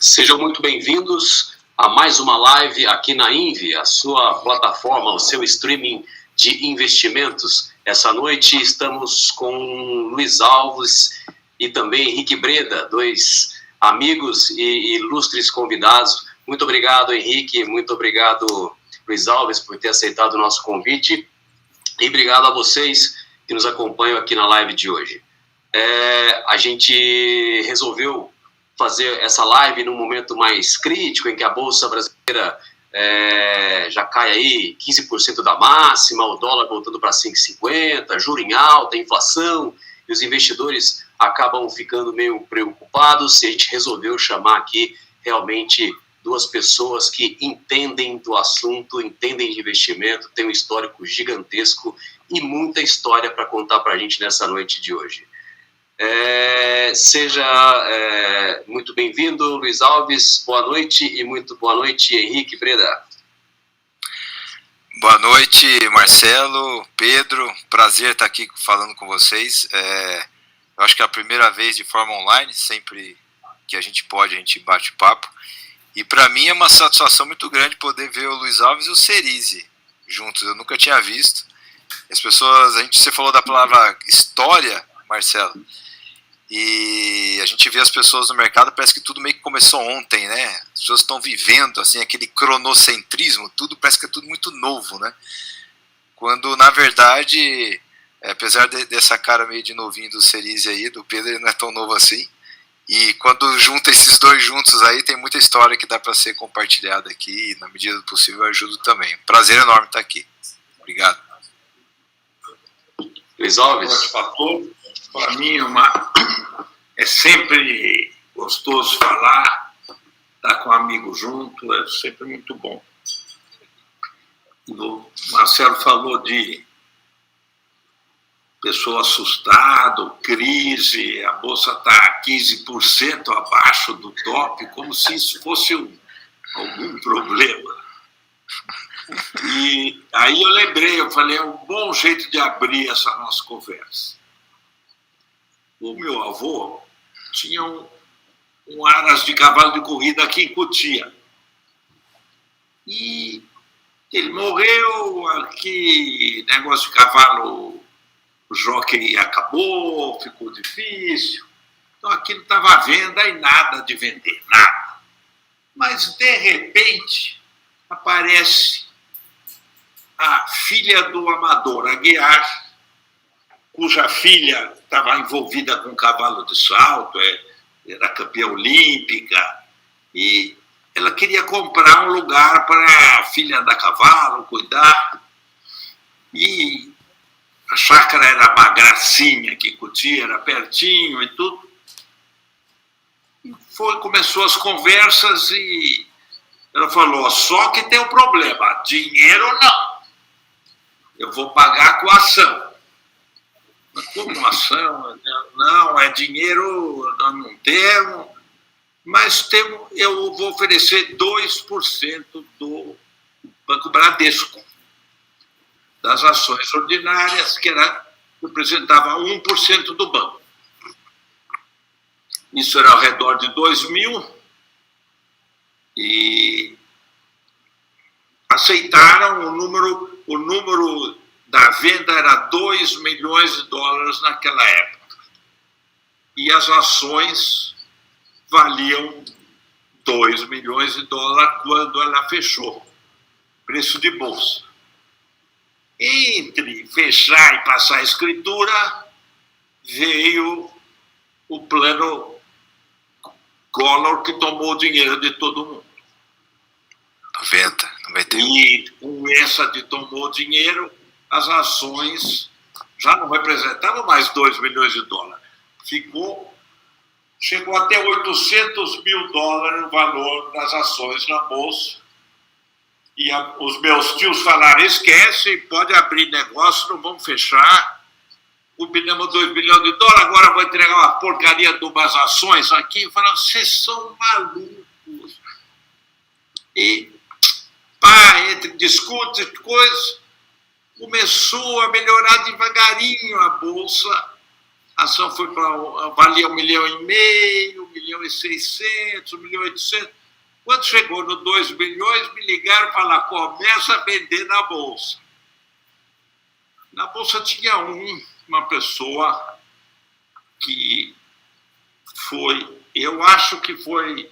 Sejam muito bem-vindos a mais uma live aqui na Invi, a sua plataforma, o seu streaming de investimentos. Essa noite estamos com Luiz Alves e também Henrique Breda, dois amigos e ilustres convidados. Muito obrigado, Henrique, muito obrigado, Luiz Alves, por ter aceitado o nosso convite. E obrigado a vocês que nos acompanham aqui na live de hoje. A gente resolveu fazer essa live num momento mais crítico, em que a Bolsa Brasileira já cai aí 15% da máxima, o dólar voltando para 5,50, juro em alta, inflação, e os investidores acabam ficando meio preocupados. E a gente resolveu chamar aqui realmente duas pessoas que entendem do assunto, entendem de investimento, têm um histórico gigantesco e muita história para contar para a gente nessa noite de hoje. Seja muito bem-vindo, Luiz Alves, boa noite, e muito boa noite, Henrique Breda. Boa noite, Marcelo, Pedro, prazer estar aqui falando com vocês. Eu acho que é a primeira vez de forma online, sempre que a gente pode, a gente bate papo. E para mim é uma satisfação muito grande poder ver o Luiz Alves e o Cerise juntos, eu nunca tinha visto. As pessoas, você falou da palavra história, Marcelo, e a gente vê as pessoas no mercado, parece que tudo meio que começou ontem, né? As pessoas estão vivendo, assim, aquele cronocentrismo, tudo parece que é tudo muito novo, né? Quando, na verdade, apesar dessa cara meio de novinho do Cerise aí, do Pedro, ele não é tão novo assim. E quando junta esses dois juntos aí, tem muita história que dá para ser compartilhada aqui, e na medida do possível eu ajudo também. Prazer enorme estar aqui. Obrigado. Luiz Alves. Para mim é sempre gostoso falar, estar com um amigo junto, é sempre muito bom. O Marcelo falou de pessoa assustada, crise, a bolsa está 15% abaixo do top, como se isso fosse algum problema. E aí eu lembrei, eu falei, é um bom jeito de abrir essa nossa conversa. O meu avô tinha um aras de cavalo de corrida aqui em Cotia. E ele morreu, aqui, negócio de cavalo, o jockey acabou, ficou difícil. Então aquilo estava à venda e nada de vender, nada. Mas, de repente, aparece a filha do Amador Aguiar, cuja filha estava envolvida com cavalo de salto, era campeã olímpica, e ela queria comprar um lugar para a filha andar a cavalo, cuidar. E a chácara era uma gracinha que Cotia, era pertinho e tudo. E começou as conversas e ela falou, só que tem um problema, dinheiro não. Eu vou pagar com ação. Mas como ação? Não, é dinheiro, nós não temos, mas eu vou oferecer 2% do Banco Bradesco, das ações ordinárias, que representava 1% do banco. Isso era ao redor de 2000, e aceitaram o número da venda era 2 milhões de dólares naquela época. E as ações valiam 2 milhões de dólares quando ela fechou. Preço de bolsa. Entre fechar e passar a escritura, veio o plano Collor, que tomou o dinheiro de todo mundo. 91. E com essa de tomou o dinheiro, as ações já não representavam mais 2 milhões de dólares. Chegou até 800 mil dólares o valor das ações na bolsa. E os meus tios falaram, esquece, pode abrir negócio, não vamos fechar. Combinamos 2 bilhões de dólares, agora vou entregar uma porcaria de umas ações aqui. Falaram, vocês são malucos. E discute coisas. Começou a melhorar devagarinho a bolsa, a ação foi para valia 1,5 milhão, 1,5 1.600.000, 1.800.000. Quando chegou no 2 milhões, me ligaram e falaram, começa a vender na Bolsa. Na Bolsa tinha uma pessoa que foi, eu acho que foi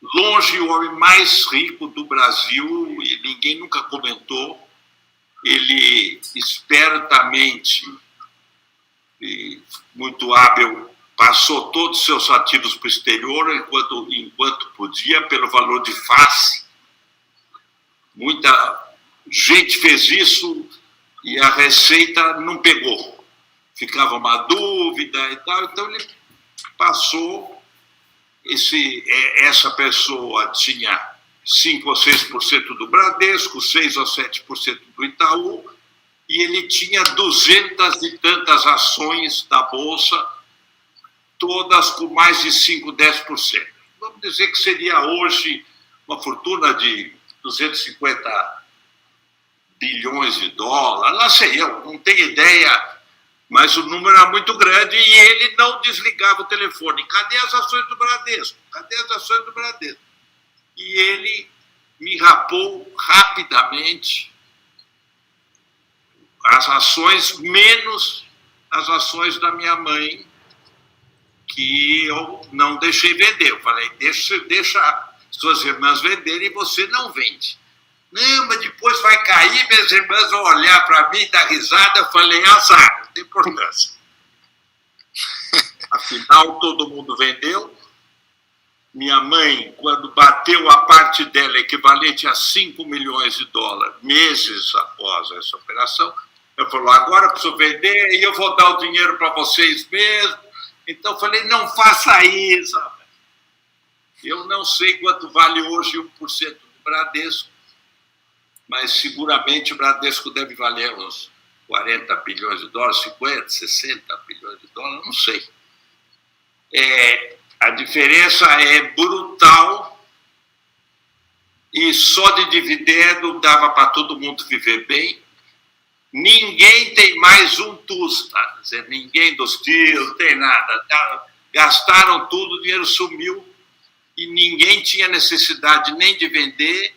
longe o homem mais rico do Brasil, e ninguém nunca comentou. Ele espertamente e muito hábil passou todos os seus ativos para o exterior enquanto podia, pelo valor de face. Muita gente fez isso e a Receita não pegou. Ficava uma dúvida e tal, então ele passou. Essa pessoa tinha 5 ou 6% do Bradesco, 6 ou 7% do Itaú, e ele tinha 200 e tantas ações da Bolsa, todas com mais de 5, 10%. Vamos dizer que seria hoje uma fortuna de 250 bilhões de dólares, lá sei eu, não tenho ideia, mas o número era muito grande e ele não desligava o telefone. Cadê as ações do Bradesco? Cadê as ações do Bradesco? E ele me rapou rapidamente as ações, menos as ações da minha mãe, que eu não deixei vender. Eu falei, deixa suas irmãs venderem e você não vende. Não, mas depois vai cair, minhas irmãs vão olhar para mim e dar risada. Eu falei, azar, não tem importância. Afinal, todo mundo vendeu. Minha mãe, quando bateu a parte dela equivalente a 5 milhões de dólares, meses após essa operação, ela falou, agora preciso vender e eu vou dar o dinheiro para vocês mesmo. Então eu falei, não faça isso. Eu não sei quanto vale hoje 1% do Bradesco, mas seguramente o Bradesco deve valer uns 40 bilhões de dólares, 50, 60 bilhões de dólares, não sei. A diferença é brutal e só de dividendo dava para todo mundo viver bem. Ninguém tem mais um TUS, tá? Quer dizer, ninguém dos tios, não tem nada. Gastaram tudo, o dinheiro sumiu e ninguém tinha necessidade nem de vender,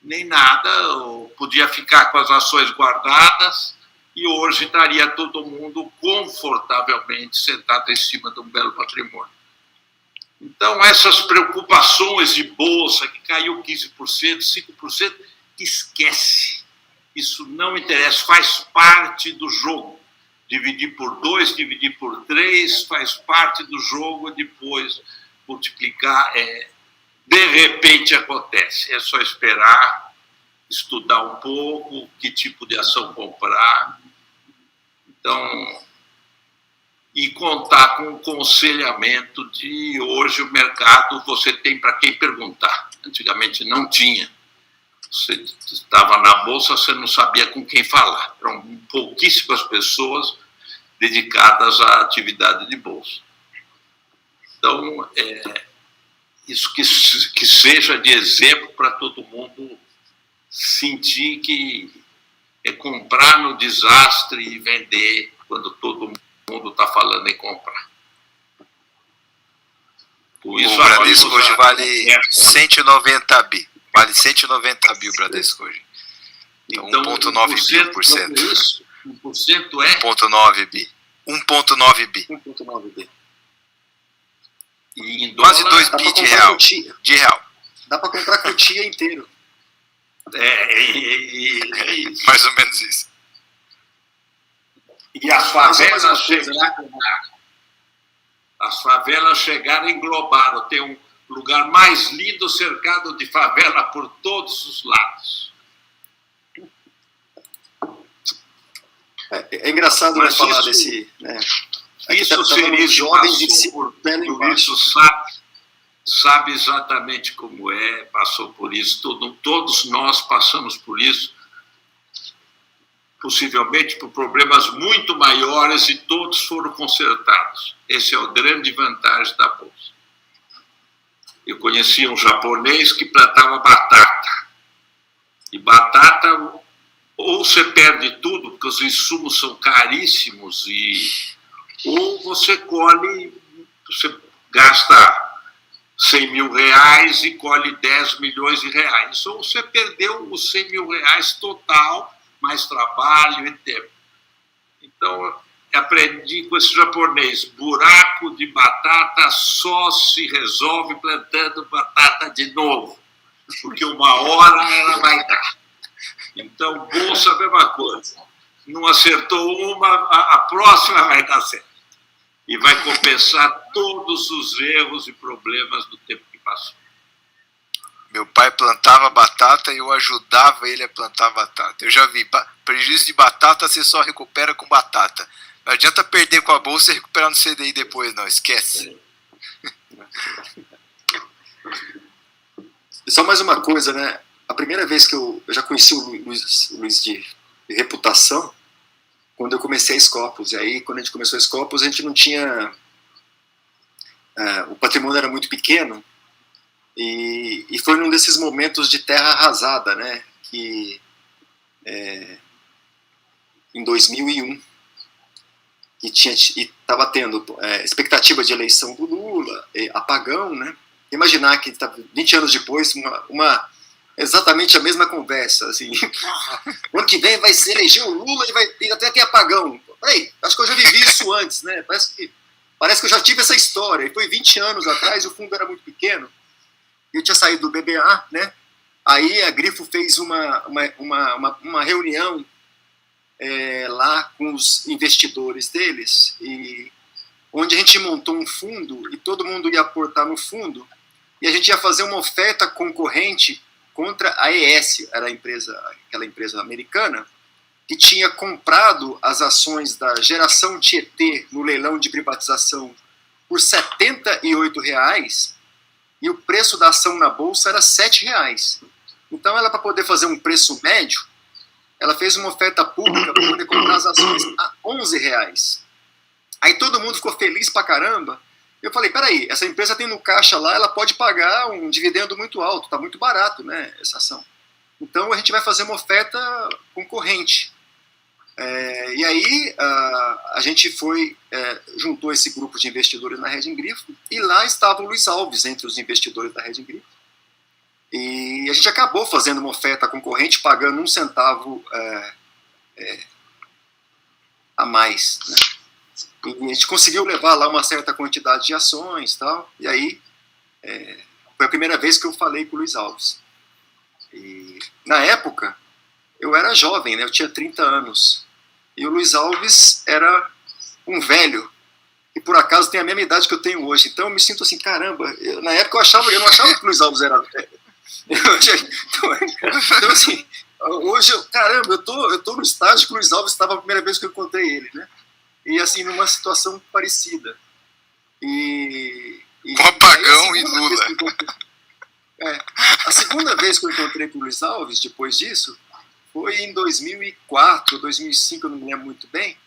nem nada, ou podia ficar com as ações guardadas e hoje estaria todo mundo confortavelmente sentado em cima de um belo patrimônio. Então, essas preocupações de bolsa, que caiu 15%, 5%, esquece. Isso não interessa, faz parte do jogo. Dividir por 2, dividir por 3, faz parte do jogo, depois multiplicar. De repente acontece, é só esperar, estudar um pouco, que tipo de ação comprar. Então, e contar com o aconselhamento de hoje o mercado, você tem para quem perguntar. Antigamente não tinha. Você estava na Bolsa, você não sabia com quem falar. Eram pouquíssimas pessoas dedicadas à atividade de Bolsa. Então, isso que seja de exemplo para todo mundo sentir que é comprar no desastre e vender quando todo mundo está falando em comprar. Por isso, o Bradesco hoje vale 190 bi. Vale 190 bi o Bradesco hoje. Então 1,9 bi por cento. 1% é? 1,9 bi. 1,9 bi. 1,9 bi. E em quase dólar, 2 bi de real. Dá para comprar Cotia inteiro. Mais ou menos isso. E as favelas chegaram e englobaram. Tem um lugar mais lindo cercado de favela por todos os lados. É engraçado falar desse... Isso seria jovens por isso, sabe exatamente como é, passou por isso, todos nós passamos por isso, possivelmente por problemas muito maiores e todos foram consertados. Essa é a grande vantagem da Bolsa. Eu conheci um japonês que plantava batata. E batata, ou você perde tudo, porque os insumos são caríssimos, ou você colhe, você gasta 100 mil reais e colhe 10 milhões de reais. Ou você perdeu os 100 mil reais total, mais trabalho e tempo. Então, aprendi com esse japonês, buraco de batata só se resolve plantando batata de novo, porque uma hora ela vai dar. Então, bolsa, a mesma coisa. Não acertou uma, a próxima vai dar certo. E vai compensar todos os erros e problemas do tempo que passou. Meu pai plantava batata e eu ajudava ele a plantar batata. Eu já vi, prejuízo de batata você só recupera com batata. Não adianta perder com a bolsa e recuperar no CDI depois, não, esquece. E só mais uma coisa, né? A primeira vez que eu já conheci o Luiz de reputação, quando eu comecei a Scopus. E aí, quando a gente começou a Scopus, a gente não tinha... o patrimônio era muito pequeno, e foi num desses momentos de terra arrasada, né? Que em 2001, que estava tendo expectativa de eleição do Lula, apagão, né? Imaginar que 20 anos depois, exatamente a mesma conversa, assim, o ano que vem vai se eleger o Lula e vai até ter apagão. Peraí, acho que eu já vivi isso antes, né? Parece que eu já tive essa história, e foi 20 anos atrás, o fundo era muito pequeno, eu tinha saído do BBA, né? Aí a Grifo fez uma reunião lá com os investidores deles, onde a gente montou um fundo, e todo mundo ia aportar no fundo, e a gente ia fazer uma oferta concorrente contra a ES, era aquela empresa americana, que tinha comprado as ações da Geração Tietê no leilão de privatização por R$ 78, e o preço da ação na bolsa era R$ 7. Então, ela, para poder fazer um preço médio, ela fez uma oferta pública para poder comprar as ações a R$ 11. Aí todo mundo ficou feliz pra caramba. Eu falei, peraí, essa empresa tem no caixa lá, ela pode pagar um dividendo muito alto, está muito barato, né, essa ação. Então a gente vai fazer uma oferta concorrente. E aí a gente juntou esse grupo de investidores na Rede Grifo, e lá estava o Luiz Alves entre os investidores da Rede Grifo. E a gente acabou fazendo uma oferta concorrente, pagando 1 centavo a mais, né? E a gente conseguiu levar lá uma certa quantidade de ações e tal, e aí foi a primeira vez que eu falei com o Luiz Alves. E na época, eu era jovem, né? Eu tinha 30 anos, e o Luiz Alves era um velho, que por acaso tem a mesma idade que eu tenho hoje, então eu me sinto assim, caramba, na época eu não achava que o Luiz Alves era velho. Então assim, hoje, caramba, eu tô no estágio que o Luiz Alves estava a primeira vez que eu encontrei ele, né? E assim, numa situação parecida. Com apagão e Lula. A segunda vez que eu encontrei com o Luiz Alves, depois disso, foi em 2004, 2005, eu não me lembro muito bem,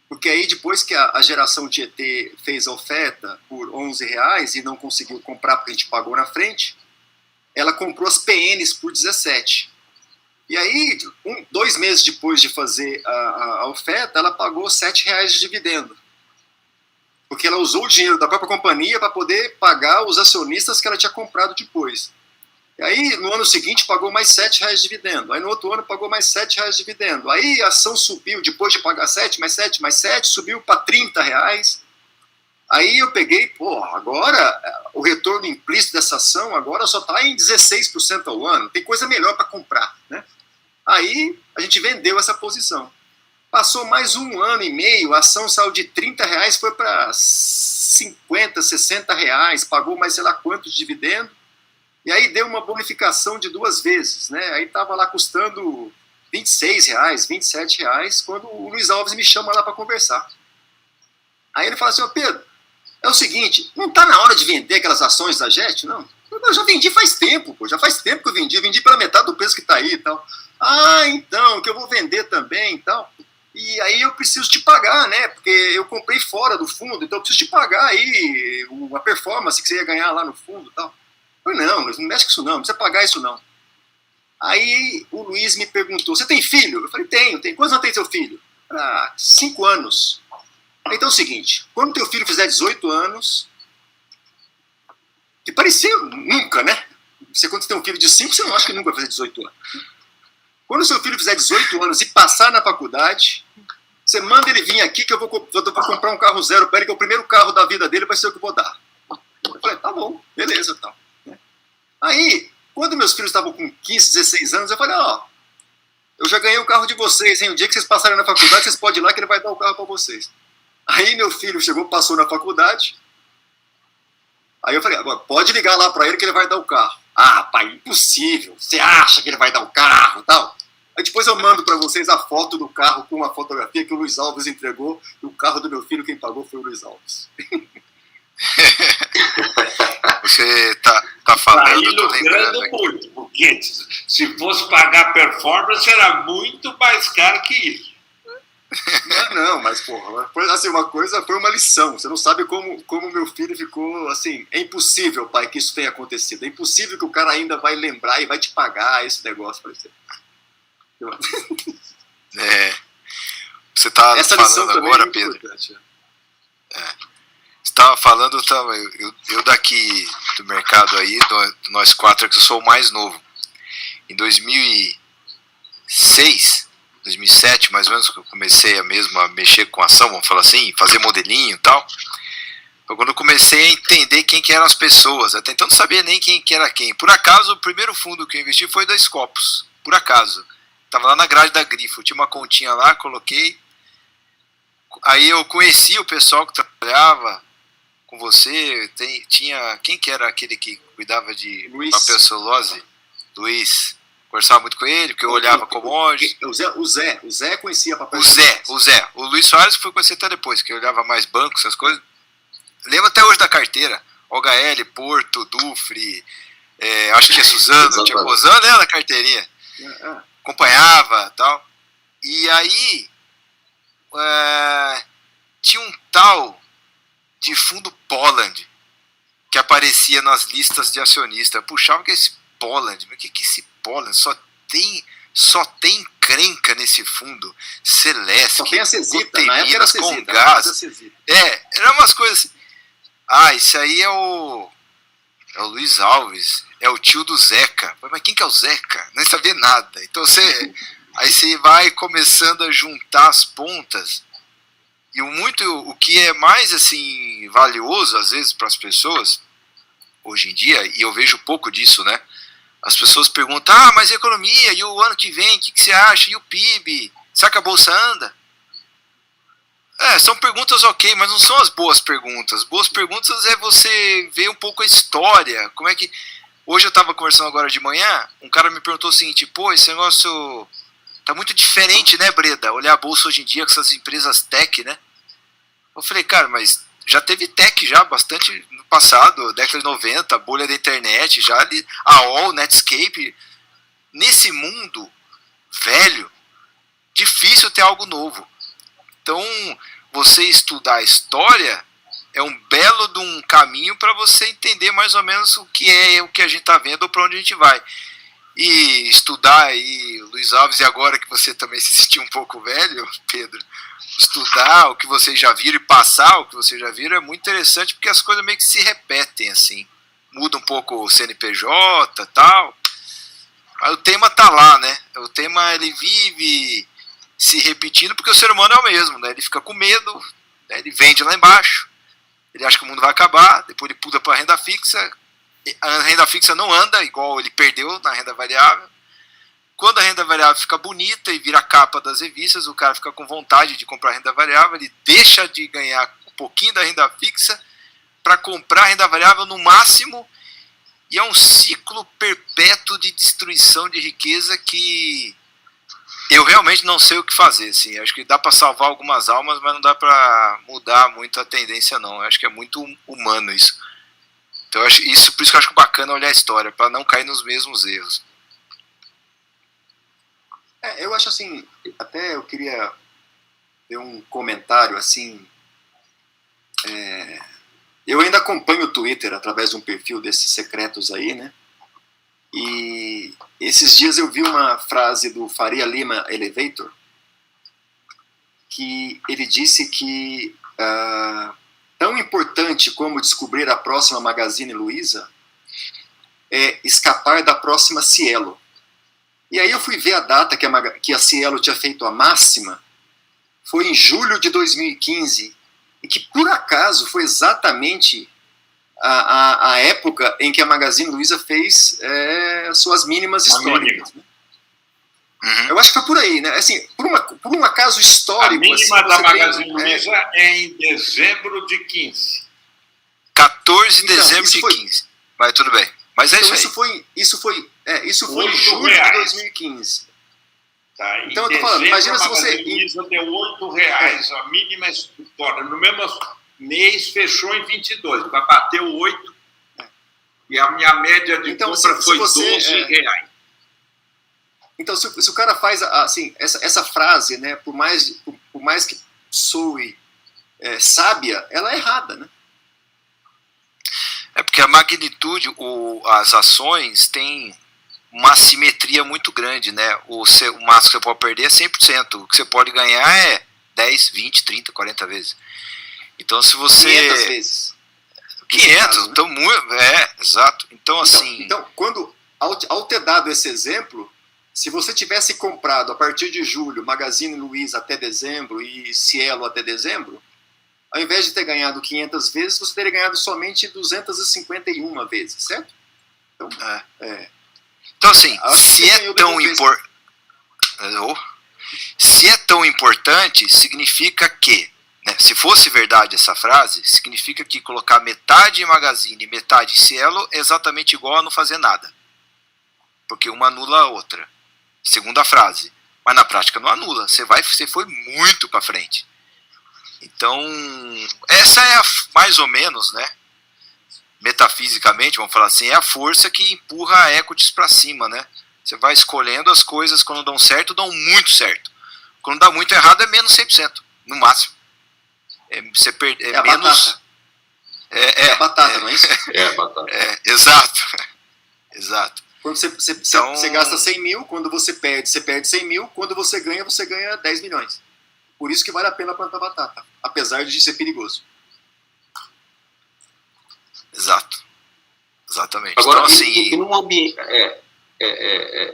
porque aí depois que a Geração Tietê fez a oferta por R$ 11 e não conseguiu comprar porque a gente pagou na frente, ela comprou as PNs por 17. E aí, 2 meses depois de fazer a oferta, ela pagou R$ 7 de dividendo. Porque ela usou o dinheiro da própria companhia para poder pagar os acionistas que ela tinha comprado depois. E aí, no ano seguinte, pagou mais R$ 7 de dividendo. Aí, no outro ano, pagou mais R$ 7 de dividendo. Aí, a ação subiu, depois de pagar 7, mais 7, mais 7, subiu para R$ 30. Aí, eu peguei, agora, o retorno implícito dessa ação agora só está em 16% ao ano. Tem coisa melhor para comprar, né? Aí, a gente vendeu essa posição. Passou mais 1 ano e meio, a ação saiu de R$ 30, foi para R$ 50, R$ 60, pagou mais sei lá quanto de dividendo, e aí deu uma bonificação de 2 vezes, né? Aí estava lá custando R$ 26, R$ 27, quando o Luiz Alves me chama lá para conversar. Aí ele fala assim, Pedro, é o seguinte, não está na hora de vender aquelas ações da JET? Não, eu já vendi faz tempo, já faz tempo que eu vendi pela metade do preço que está aí e tal. Ah, então, que eu vou vender também e tal. E aí eu preciso te pagar, né? Porque eu comprei fora do fundo, então eu preciso te pagar aí a performance que você ia ganhar lá no fundo e tal. Eu falei, não mexe com isso não precisa pagar isso não. Aí o Luiz me perguntou, você tem filho? Eu falei, tenho. Quantos anos tem seu filho? 5 anos. Então é o seguinte, quando teu filho fizer 18 anos, que parecia nunca, né? Você, quando você tem um filho de 5, você não acha que nunca vai fazer 18 anos. Quando o seu filho fizer 18 anos e passar na faculdade, você manda ele vir aqui que eu vou comprar um carro zero para ele, que é o primeiro carro da vida dele, vai ser o que eu vou dar. Eu falei, tá bom, beleza, tal. Aí, quando meus filhos estavam com 15, 16 anos, eu falei, ó, eu já ganhei o carro de vocês, hein? O dia que vocês passarem na faculdade, vocês podem ir lá que ele vai dar o carro para vocês. Aí meu filho chegou, passou na faculdade. Aí eu falei, agora pode ligar lá para ele que ele vai dar o carro. Ah, pai, impossível. Você acha que ele vai dar o carro, tal? Aí depois eu mando para vocês a foto do carro com uma fotografia que o Luiz Alves entregou. E o carro do meu filho, quem pagou foi o Luiz Alves. Você tá falando, Aí eu tô lembrando lucrando aqui. muito, porque se fosse pagar performance era muito mais caro que isso. Não, mas porra, foi assim, uma coisa, foi uma lição. Você não sabe como meu filho ficou assim. É impossível, pai, que isso tenha acontecido. É impossível que o cara ainda vai lembrar e vai te pagar esse negócio. Você tá Essa lição falando também agora, é muito Pedro. importante. Você tava falando, eu daqui do mercado aí, nós quatro, que eu sou o mais novo. Em 2006, 2007, mais ou menos, que eu comecei a mexer com ação, vamos falar assim, fazer modelinho e tal. Foi quando eu comecei a entender quem que eram as pessoas, até então não sabia nem quem que era quem. Por acaso, o primeiro fundo que eu investi foi da Scopus, por acaso. Tava lá na grade da Grifo, tinha uma continha lá, coloquei. Aí eu conheci o pessoal que trabalhava com você, tinha, quem que era aquele que cuidava de Luiz. papel celulose? Luiz. Conversava muito com ele, porque eu olhava commodities. O Zé conhecia papel. O Zé. O Luiz Soares foi conhecer até depois, que eu olhava mais bancos, essas coisas. Lembro até hoje da carteira. OHL, Porto, Dufre, acho que tinha Suzano, tinha Rosana, né, na carteirinha. Acompanhava e tal. E aí, tinha um tal de fundo Poland que aparecia nas listas de acionistas. Puxava que esse Poland, mas o que é esse Poland? Só tem encrenca nesse fundo. Celeste, só tem a Cesita, na época era a Cesita, Comgás. Eram umas coisas assim. Ah, isso aí é o Luiz Alves, é o tio do Zeca. Mas quem que é o Zeca? Não sabia nada. Então aí você vai começando a juntar as pontas. E o que é mais assim valioso às vezes para as pessoas hoje em dia, e eu vejo pouco disso, né? As pessoas perguntam, mas a economia, e o ano que vem, o que você acha? E o PIB? Será que a bolsa anda? São perguntas ok, mas não são as boas perguntas. Boas perguntas é você ver um pouco a história. Como é que... Hoje eu estava conversando agora de manhã, um cara me perguntou o seguinte, esse negócio tá muito diferente, né, Breda? Olhar a bolsa hoje em dia com essas empresas tech, né? Eu falei, cara, mas já teve tech já bastante no passado, década de 90, a bolha da internet, já a AOL, Netscape. Nesse mundo velho, difícil ter algo novo. Então, você estudar a história é um belo de um caminho para você entender mais ou menos o que a gente está vendo ou para onde a gente vai. E estudar aí, Luiz Alves, e agora que você também se sentiu um pouco velho, Pedro, estudar o que vocês já viram e passar o que vocês já viram é muito interessante, porque as coisas meio que se repetem, assim. Muda um pouco o CNPJ e tal, mas o tema tá lá, né? O tema, ele vive se repetindo, porque o ser humano é o mesmo, né? Ele fica com medo, né? Ele vende lá embaixo, ele acha que o mundo vai acabar, depois ele pula para a renda fixa, a renda fixa não anda, igual ele perdeu na renda variável. Quando a renda variável fica bonita e vira a capa das revistas, o cara fica com vontade de comprar renda variável, ele deixa de ganhar um pouquinho da renda fixa para comprar a renda variável no máximo, e é um ciclo perpétuo de destruição de riqueza que eu realmente não sei o que fazer. Assim. Acho que dá para salvar algumas almas, mas não dá para mudar muito a tendência, não. Acho que é muito humano isso. Então, por isso que eu acho bacana olhar a história, para não cair nos mesmos erros. Eu acho assim, até eu queria ter um comentário assim. Eu ainda acompanho o Twitter através de um perfil desses secretos aí, né? E esses dias eu vi uma frase do Faria Lima Elevator, que ele disse que tão importante como descobrir a próxima Magazine Luiza escapar da próxima Cielo. E aí eu fui ver a data que a Cielo tinha feito a máxima, foi em julho de 2015, e que por acaso foi exatamente a época em que a Magazine Luiza fez suas mínimas históricas. Né? Uhum. Eu acho que foi por aí, né? Assim, por um acaso histórico. A mínima assim, da Magazine Luiza é em dezembro de 15. 14 de Então, dezembro de 15. Mas tudo bem. Mas é então, isso aí. isso foi em julho R$8. de 2015. Tá? Então eu tô falando, imagina se você... A Magazine Luiza deu R$8, a mínima história. No mesmo mês fechou em 22, para bater o 8. E a minha média de compra foi R$12. Então, se o cara faz assim, essa frase, né, por mais que soe sábia, ela é errada, né? É porque a magnitude, as ações têm uma assimetria muito grande, né? O máximo que você pode perder é 100%. O que você pode ganhar é 10, 20, 30, 40 vezes. Então, se você... 500 vezes. 500, caso, né? então, exato. Então, assim... Então, ao ter dado esse exemplo, se você tivesse comprado a partir de julho Magazine Luiza até dezembro e Cielo até dezembro, ao invés de ter ganhado 500 vezes, você teria ganhado somente 251 vezes, certo? Então, Então assim, se é tão importante, significa que, né, se fosse verdade essa frase, significa que colocar metade em Magazine e metade em Cielo é exatamente igual a não fazer nada. Porque uma anula a outra. Segunda frase. Mas na prática não anula. Você foi muito para frente. Então, essa é mais ou menos, né, metafisicamente, vamos falar assim, é a força que empurra a equities para cima, né? Você vai escolhendo as coisas, quando dão certo, dão muito certo. Quando dá muito errado, é menos 100%, no máximo. Você perde, a menos... batata. É a batata, não é isso? É a batata. Exato. Exato. Quando você gasta 100 mil, quando você perde 100 mil, quando você ganha 10 milhões. Por isso que vale a pena plantar batata, apesar de ser perigoso. Exato. Exatamente. Agora, então, assim...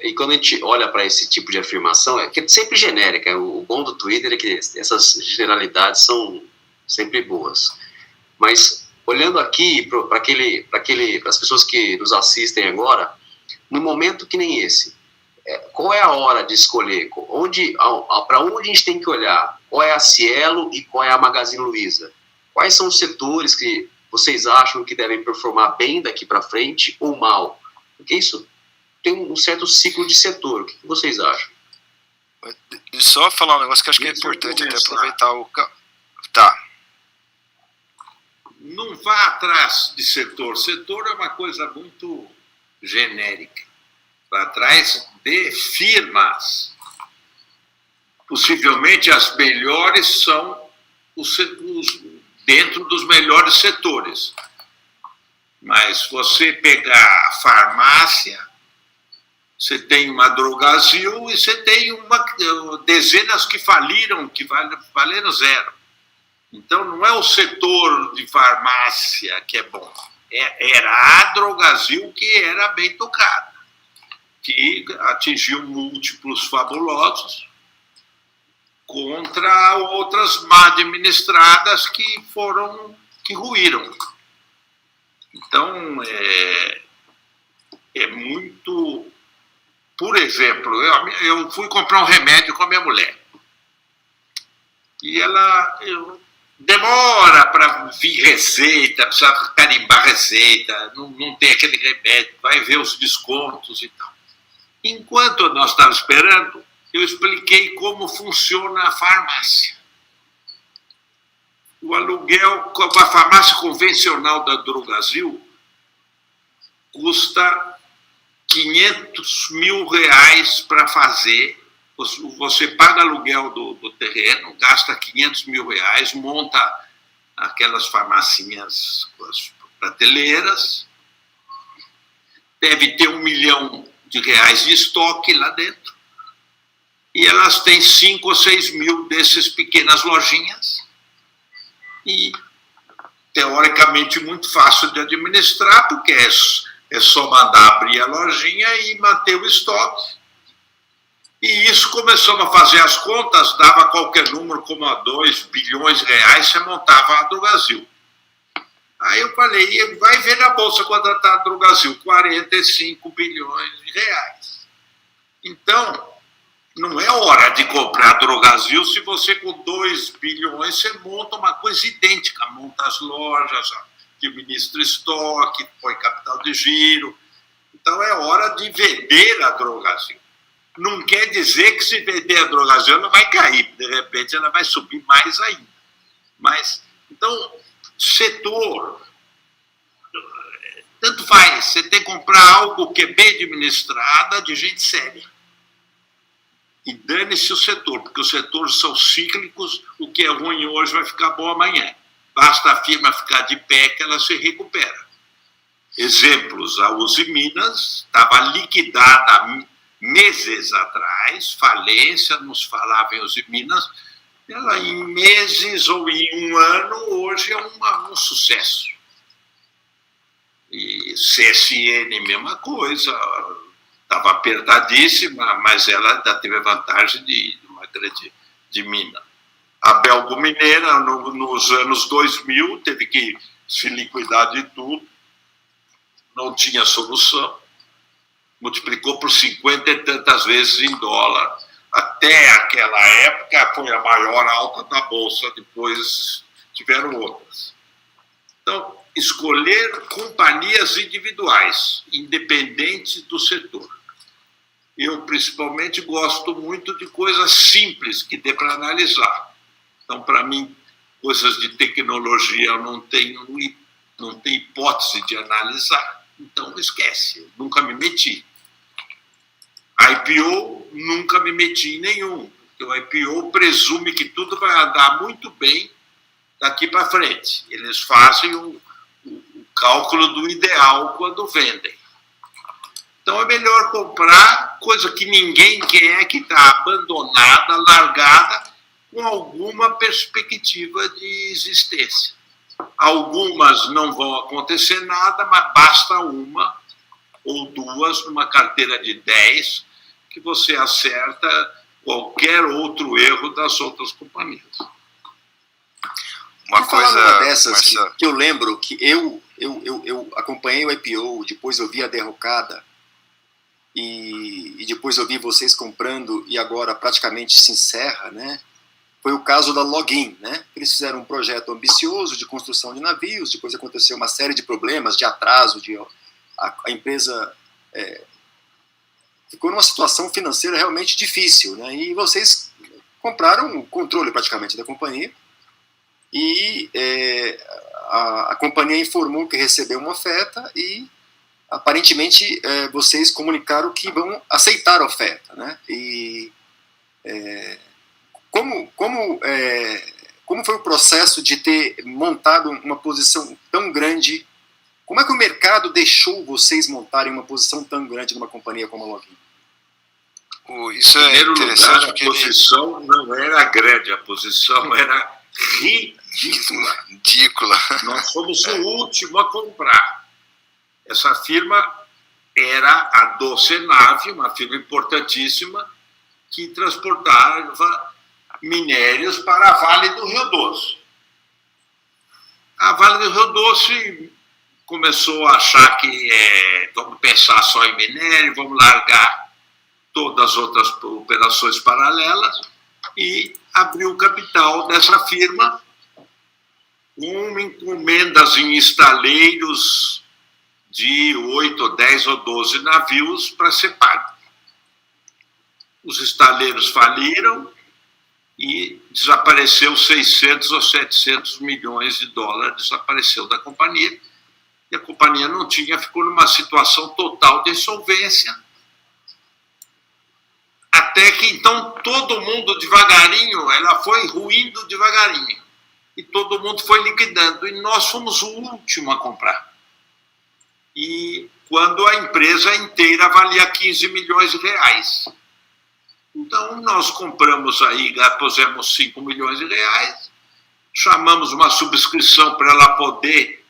e quando a gente olha para esse tipo de afirmação, que é sempre genérica. O bom do Twitter é que essas generalidades são sempre boas. Mas, olhando aqui para as pessoas que nos assistem agora, no momento que nem esse, qual é a hora de escolher? Para onde a gente tem que olhar? Qual é a Cielo e qual é a Magazine Luiza? Quais são os setores que vocês acham que devem performar bem daqui para frente ou mal? Porque isso tem um certo ciclo de setor. O que vocês acham? Deixa eu só falar um negócio que acho que é importante até aproveitar o... Tá. Não vá atrás de setor. Setor é uma coisa muito genérica. Vá atrás de firmas. Possivelmente as melhores são dentro dos melhores setores. Mas você pegar a farmácia, você tem uma Drogasil e você tem dezenas que faliram, que valeram zero. Então não é o setor de farmácia que é bom. Era a Drogasil que era bem tocada, que atingiu múltiplos fabulosos contra outras mal administradas que ruíram. Então, é muito... Por exemplo, eu fui comprar um remédio com a minha mulher. E ela demora para vir receita, precisa carimbar receita, não tem aquele remédio, vai ver os descontos e tal. Enquanto nós estávamos esperando, eu expliquei como funciona a farmácia. O aluguel, a farmácia convencional da Drogasil custa R$500 mil para fazer. Você paga aluguel do terreno, gasta R$500 mil, monta aquelas farmacinhas com as prateleiras, deve ter R$1 milhão de estoque lá dentro, e elas têm 5 ou 6 mil dessas pequenas lojinhas, e teoricamente muito fácil de administrar, porque é só mandar abrir a lojinha e manter o estoque. E isso começamos a fazer as contas, dava qualquer número, como a 2 bilhões de reais, você montava a Drogasil. Aí eu falei, vai ver na bolsa quanto está a Drogasil, 45 bilhões de reais. Então, não é hora de comprar a Drogasil se você com 2 bilhões, você monta uma coisa idêntica, monta as lojas, administra estoque, põe capital de giro. Então é hora de vender a Drogasil. Não quer dizer que se vender a Drogasil ela vai cair, de repente ela vai subir mais ainda. Mas, então, setor, tanto faz, você tem que comprar algo que é bem administrado, de gente séria. E dane-se o setor, porque os setores são cíclicos, o que é ruim hoje vai ficar bom amanhã. Basta a firma ficar de pé que ela se recupera. Exemplos, a Uzi Minas estava liquidada meses atrás, falência, nos falava em Uzi Minas, ela em meses ou em um ano, hoje é um sucesso. E CSN, mesma coisa, estava apertadíssima, mas ela ainda teve a vantagem de uma grande de mina. A Belgo Mineira, nos anos 2000, teve que se liquidar de tudo, não tinha solução, multiplicou por 50 e tantas vezes em dólar. Até aquela época foi a maior alta da Bolsa, depois tiveram outras. Então, escolher companhias individuais, independentes do setor. Eu, principalmente, gosto muito de coisas simples que dê para analisar. Então, para mim, coisas de tecnologia eu não tenho hipótese de analisar. Então, esquece, eu nunca me meti. IPO, nunca me meti em nenhum. Porque o IPO presume que tudo vai andar muito bem daqui para frente. Eles fazem o cálculo do ideal quando vendem. Então é melhor comprar coisa que ninguém quer, que está abandonada, largada, com alguma perspectiva de existência. Algumas não vão acontecer nada, mas basta uma ou duas numa carteira de 10 que você acerta qualquer outro erro das outras companhias. Uma coisa dessas que eu lembro que eu acompanhei o IPO, depois eu vi a derrocada e depois eu vi vocês comprando e agora praticamente se encerra, né? Foi o caso da Login, né? Eles fizeram um projeto ambicioso de construção de navios, depois aconteceu uma série de problemas, de atraso, a empresa ficou numa situação financeira realmente difícil, né? E vocês compraram o controle praticamente da companhia e a companhia informou que recebeu uma oferta e aparentemente vocês comunicaram que vão aceitar a oferta, né? E como foi o processo de ter montado uma posição tão grande? Como é que o mercado deixou vocês montarem uma posição tão grande numa companhia como a Login? Isso é interessante, lugar, a posição não era grande, a posição era ridícula. Nós fomos o último a comprar. Essa firma era a Docenave, uma firma importantíssima, que transportava minérios para a Vale do Rio Doce. A Vale do Rio Doce começou a achar que vamos pensar só em minério, vamos largar todas as outras operações paralelas e abriu o capital dessa firma com encomendas em estaleiros de 8, 10 ou 12 navios para ser pago. Os estaleiros faliram e desapareceu 600 ou 700 milhões de dólares, desapareceu da companhia. E a companhia não tinha, ficou numa situação total de insolvência. Até que, então, todo mundo devagarinho, ela foi ruindo devagarinho. E todo mundo foi liquidando. E nós fomos o último a comprar. E quando a empresa inteira valia 15 milhões de reais. Então, nós compramos aí, pusemos 5 milhões de reais, chamamos uma subscrição para ela poder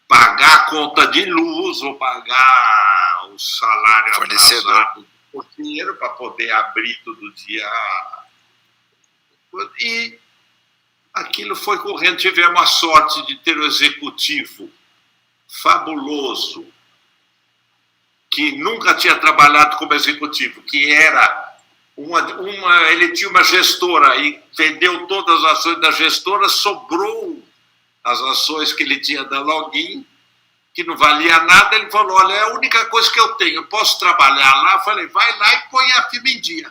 pagar a conta de luz ou pagar o salário atrasado do porteiro para poder abrir todo dia. E aquilo foi correndo. Tivemos a sorte de ter um executivo fabuloso, que nunca tinha trabalhado como executivo, que era ele tinha uma gestora e vendeu todas as ações da gestora, sobrou as ações que ele tinha da Login, que não valia nada. Ele falou: olha, é a única coisa que eu tenho, eu posso trabalhar lá? Eu falei: vai lá e põe a firma em dia.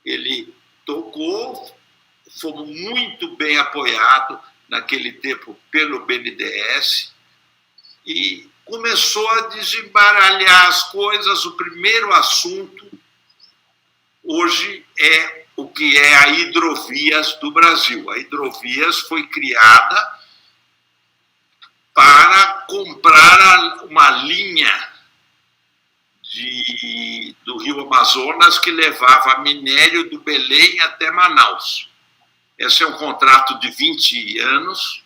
Ele tocou, fomos muito bem apoiados naquele tempo pelo BNDES, e começou a desembaralhar as coisas. O primeiro assunto hoje é o que é a Hidrovias do Brasil. A Hidrovias foi criada para comprar uma linha do Rio Amazonas que levava minério do Belém até Manaus. Esse é um contrato de 20 anos,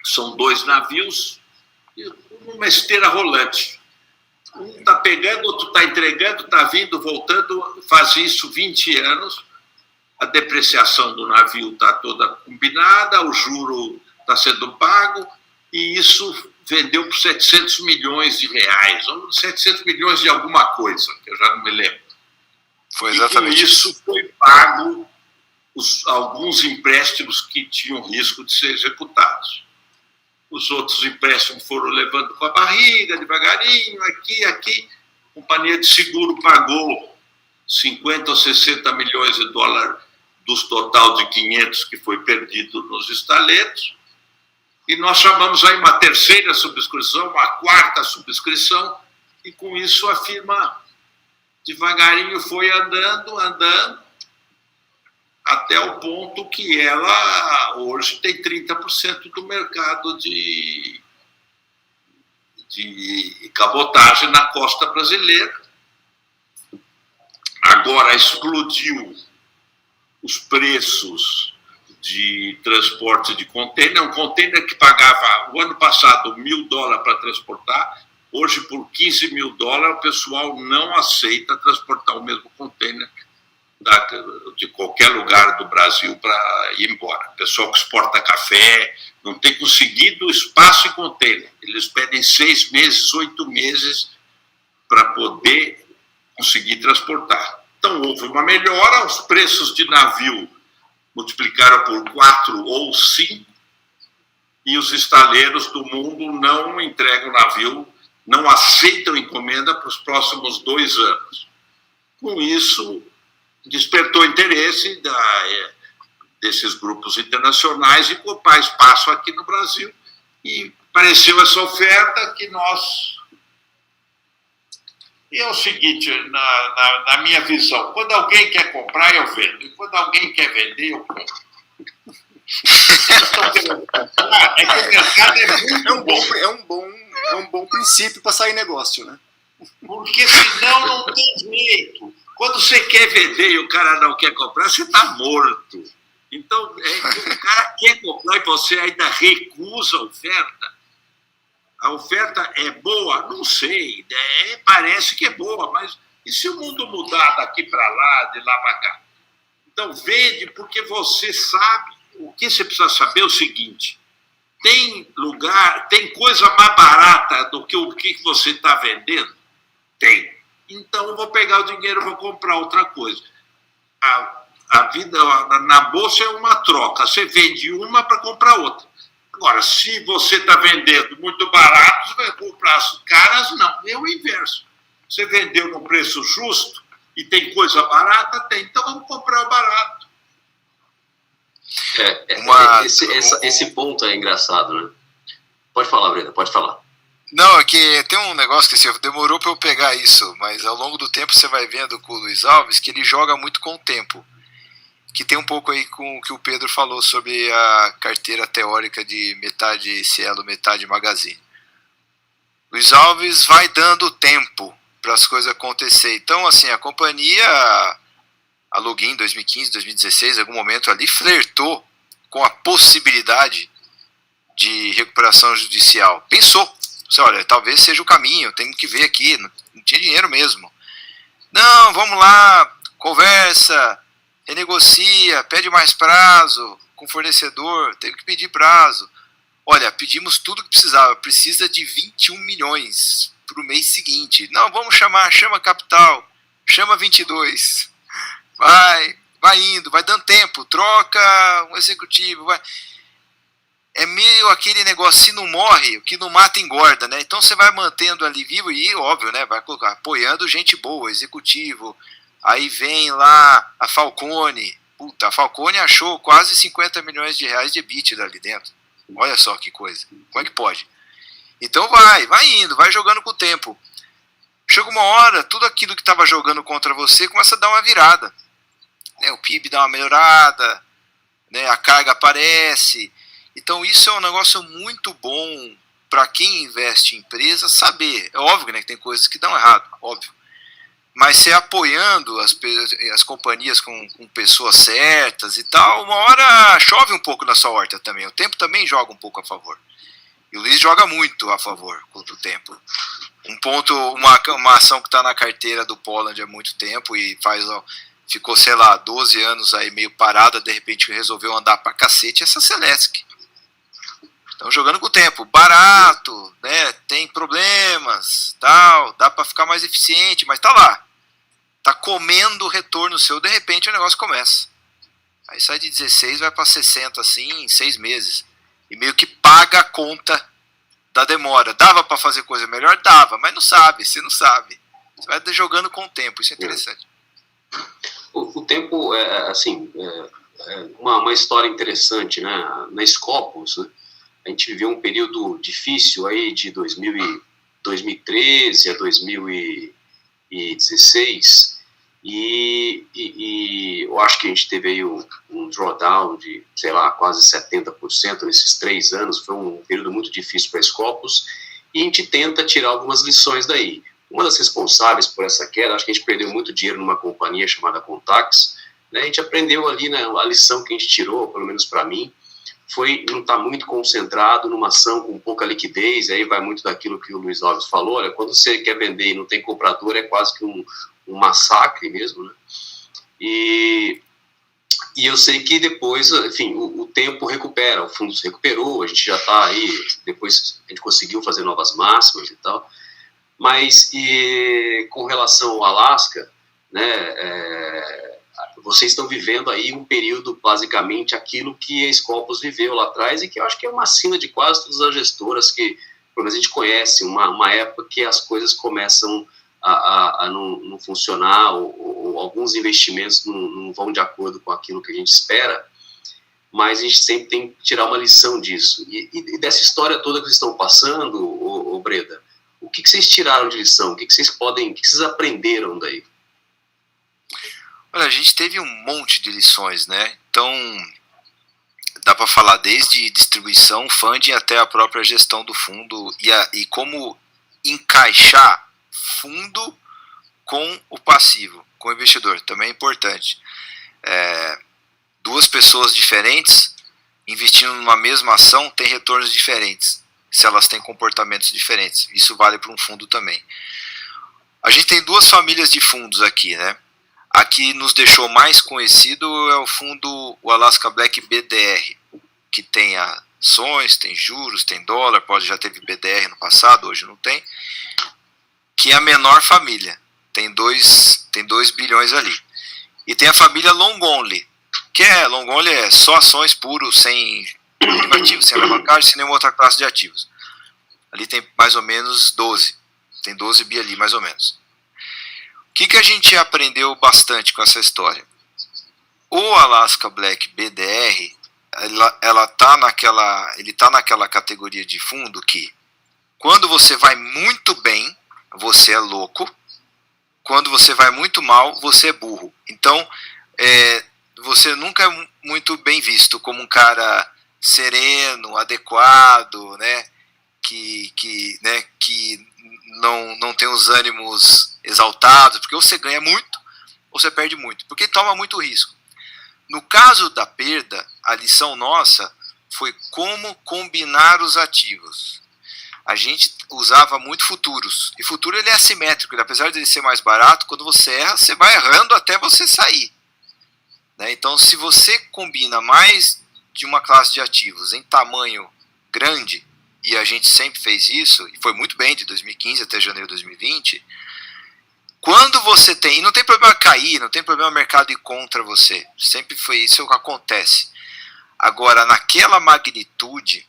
são 2 navios, uma esteira rolante. Um está pegando, outro está entregando, está vindo, voltando, faz isso 20 anos. A depreciação do navio está toda combinada, o juro está sendo pago, e isso vendeu por 700 milhões de reais, ou 700 milhões de alguma coisa, que eu já não me lembro. Foi exatamente. E com isso foi pago alguns empréstimos que tinham risco de ser executados. Os outros empréstimos foram levando com a barriga, devagarinho, aqui. A companhia de seguro pagou 50 ou 60 milhões de dólares dos total de 500 que foi perdido nos estaletos. E nós chamamos aí uma terceira subscrição, uma quarta subscrição, e com isso a firma devagarinho foi andando, até o ponto que ela hoje tem 30% do mercado de cabotagem na costa brasileira. Agora explodiu os preços de transporte de contêiner. Um contêiner que pagava, o ano passado, $1.000 para transportar, hoje, por $15.000, o pessoal não aceita transportar o mesmo contêiner de qualquer lugar do Brasil para ir embora. O pessoal que exporta café não tem conseguido espaço em contêiner. Eles pedem 6 meses, 8 meses para poder conseguir transportar. Então, houve uma melhora, os preços de navio multiplicaram por 4 ou 5, e os estaleiros do mundo não entregam navio, não aceitam encomenda para os próximos 2 anos. Com isso, despertou interesse desses grupos internacionais em ocupar espaço aqui no Brasil, e apareceu essa oferta que nós... E é o seguinte, na minha visão, quando alguém quer comprar, eu vendo, e quando alguém quer vender, eu compro. É que o mercado é muito bom. É um bom princípio para sair negócio, né? Porque senão não tem jeito. Quando você quer vender e o cara não quer comprar, você está morto. Então, o cara quer comprar e você ainda recusa a oferta. A oferta é boa? Não sei. Parece que é boa, mas e se o mundo mudar daqui para lá, de lá para cá? Então, vende porque você sabe. O que você precisa saber é o seguinte: tem coisa mais barata do que o que você está vendendo? Tem. Então, eu vou pegar o dinheiro e vou comprar outra coisa. A vida na bolsa é uma troca. Você vende uma para comprar outra. Agora, se você está vendendo muito barato, você vai comprar as caras? Não, é o inverso. Você vendeu no preço justo e tem coisa barata? Tem. Então, vamos comprar o barato. Esse ponto é engraçado, né? Pode falar, Brenda, pode falar. Não, é que tem um negócio que assim, demorou para eu pegar isso, mas ao longo do tempo você vai vendo com o Luiz Alves que ele joga muito com o tempo. Que tem um pouco aí com o que o Pedro falou sobre a carteira teórica de metade Cielo, metade Magazine. Luiz Alves vai dando tempo para as coisas acontecer. Então, assim, a companhia, a Login 2015, 2016, em algum momento ali, flertou com a possibilidade de recuperação judicial. Pensou, olha, talvez seja o caminho, tenho que ver aqui, não tinha dinheiro mesmo. Não, vamos lá, conversa, renegocia, pede mais prazo com o fornecedor, teve que pedir prazo. Olha, pedimos tudo que precisava, precisa de 21 milhões para o mês seguinte. Não, vamos chama capital, chama 22. Vai indo, vai dando tempo, troca um executivo, vai. É meio aquele negócio, se não morre, o que não mata engorda, né? Então você vai mantendo ali vivo e, óbvio, né? Vai colocar, apoiando gente boa, executivo. Aí vem lá a Falcone. Puta, a Falcone achou quase 50 milhões de reais de EBITDA ali dentro. Olha só que coisa. Como é que pode? Então vai indo, vai jogando com o tempo. Chega uma hora, tudo aquilo que estava jogando contra você começa a dar uma virada. Né? O PIB dá uma melhorada, né? A carga aparece. Então isso é um negócio muito bom para quem investe em empresa saber. É óbvio, né, que tem coisas que dão errado, óbvio. Mas você apoiando as companhias com pessoas certas e tal, uma hora chove um pouco na sua horta também. O tempo também joga um pouco a favor. E o Luiz joga muito a favor contra o tempo. Uma ação que está na carteira do Poland há muito tempo e ficou, sei lá, 12 anos aí meio parada, de repente resolveu andar pra cacete, essa Celesc. Então jogando com o tempo, barato, né, tem problemas, tal, dá para ficar mais eficiente, mas tá lá. Tá comendo o retorno seu, de repente o negócio começa. Aí sai de 16, vai para 60 assim, em 6 meses. E meio que paga a conta da demora. Dava para fazer coisa melhor? Dava, mas você não sabe. Você vai jogando com o tempo, isso é interessante. O tempo, uma história interessante, né? Na Scopus, né? A gente viveu um período difícil aí de 2013 a 2016 e eu acho que a gente teve aí um drawdown de, sei lá, quase 70% nesses 3 anos. Foi um período muito difícil para a Scopus e a gente tenta tirar algumas lições daí. Uma das responsáveis por essa queda, acho que a gente perdeu muito dinheiro numa companhia chamada Contax, né? A gente aprendeu ali, né, a lição que a gente tirou, pelo menos para mim, foi não estar muito concentrado numa ação com pouca liquidez. Aí vai muito daquilo que o Luiz Alves falou, olha, quando você quer vender e não tem comprador, é quase que um massacre mesmo, né? E eu sei que depois, enfim, o tempo recupera, o fundo se recuperou, a gente já está aí, depois a gente conseguiu fazer novas máximas e tal, mas com relação ao Alasca, né, vocês estão vivendo aí um período, basicamente, aquilo que a Scopus viveu lá atrás e que eu acho que é uma sina de quase todas as gestoras que, pelo menos, a gente conhece, uma época que as coisas começam a não funcionar ou alguns investimentos não vão de acordo com aquilo que a gente espera, mas a gente sempre tem que tirar uma lição disso. E dessa história toda que vocês estão passando, ô Breda, o que vocês tiraram de lição? O que vocês aprenderam daí? Olha, a gente teve um monte de lições, né? Então, dá para falar desde distribuição, funding, até a própria gestão do fundo e como encaixar fundo com o passivo, com o investidor, também é importante. 2 pessoas diferentes investindo numa mesma ação têm retornos diferentes, se elas têm comportamentos diferentes. Isso vale para um fundo também. A gente tem 2 famílias de fundos aqui, né? A que nos deixou mais conhecido é o fundo, o Alaska Black BDR, que tem ações, tem juros, tem dólar, já teve BDR no passado, hoje não tem, que é a menor família, tem 2 bilhões ali. E tem a família Long Only, que Long Only é só ações puros, sem derivativos, sem alavancagem, sem nenhuma outra classe de ativos. Ali tem mais ou menos 12, tem 12 bi ali mais ou menos. O que a gente aprendeu bastante com essa história? O Alaska Black BDR, ele tá naquela categoria de fundo que, quando você vai muito bem, você é louco. Quando você vai muito mal, você é burro. Então, você nunca é muito bem visto como um cara sereno, adequado, né? Que não tem os ânimos exaltados, porque ou você ganha muito ou você perde muito, porque toma muito risco. No caso da perda, a lição nossa foi como combinar os ativos. A gente usava muito futuros. E futuro ele é assimétrico. Ele, apesar de ele ser mais barato, quando você erra, você vai errando até você sair. Né? Então, se você combina mais de uma classe de ativos em tamanho grande, e a gente sempre fez isso, e foi muito bem de 2015 até janeiro de 2020, quando você tem, e não tem problema cair, não tem problema o mercado ir contra você, sempre foi isso que acontece. Agora, naquela magnitude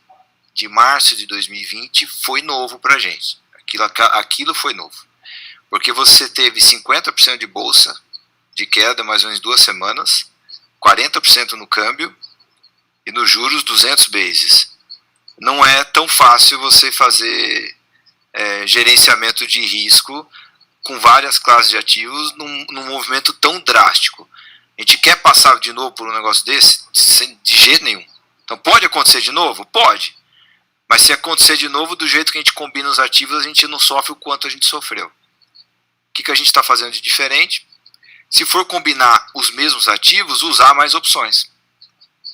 de março de 2020, foi novo pra gente. Aquilo foi novo. Porque você teve 50% de bolsa de queda, mais ou menos 2 semanas, 40% no câmbio, e nos juros 200 bases. Não é tão fácil você fazer gerenciamento de risco com várias classes de ativos num movimento tão drástico. A gente quer passar de novo por um negócio desse? De jeito nenhum. Então pode acontecer de novo? Pode. Mas se acontecer de novo, do jeito que a gente combina os ativos, a gente não sofre o quanto a gente sofreu. O que a gente está fazendo de diferente? Se for combinar os mesmos ativos, usar mais opções.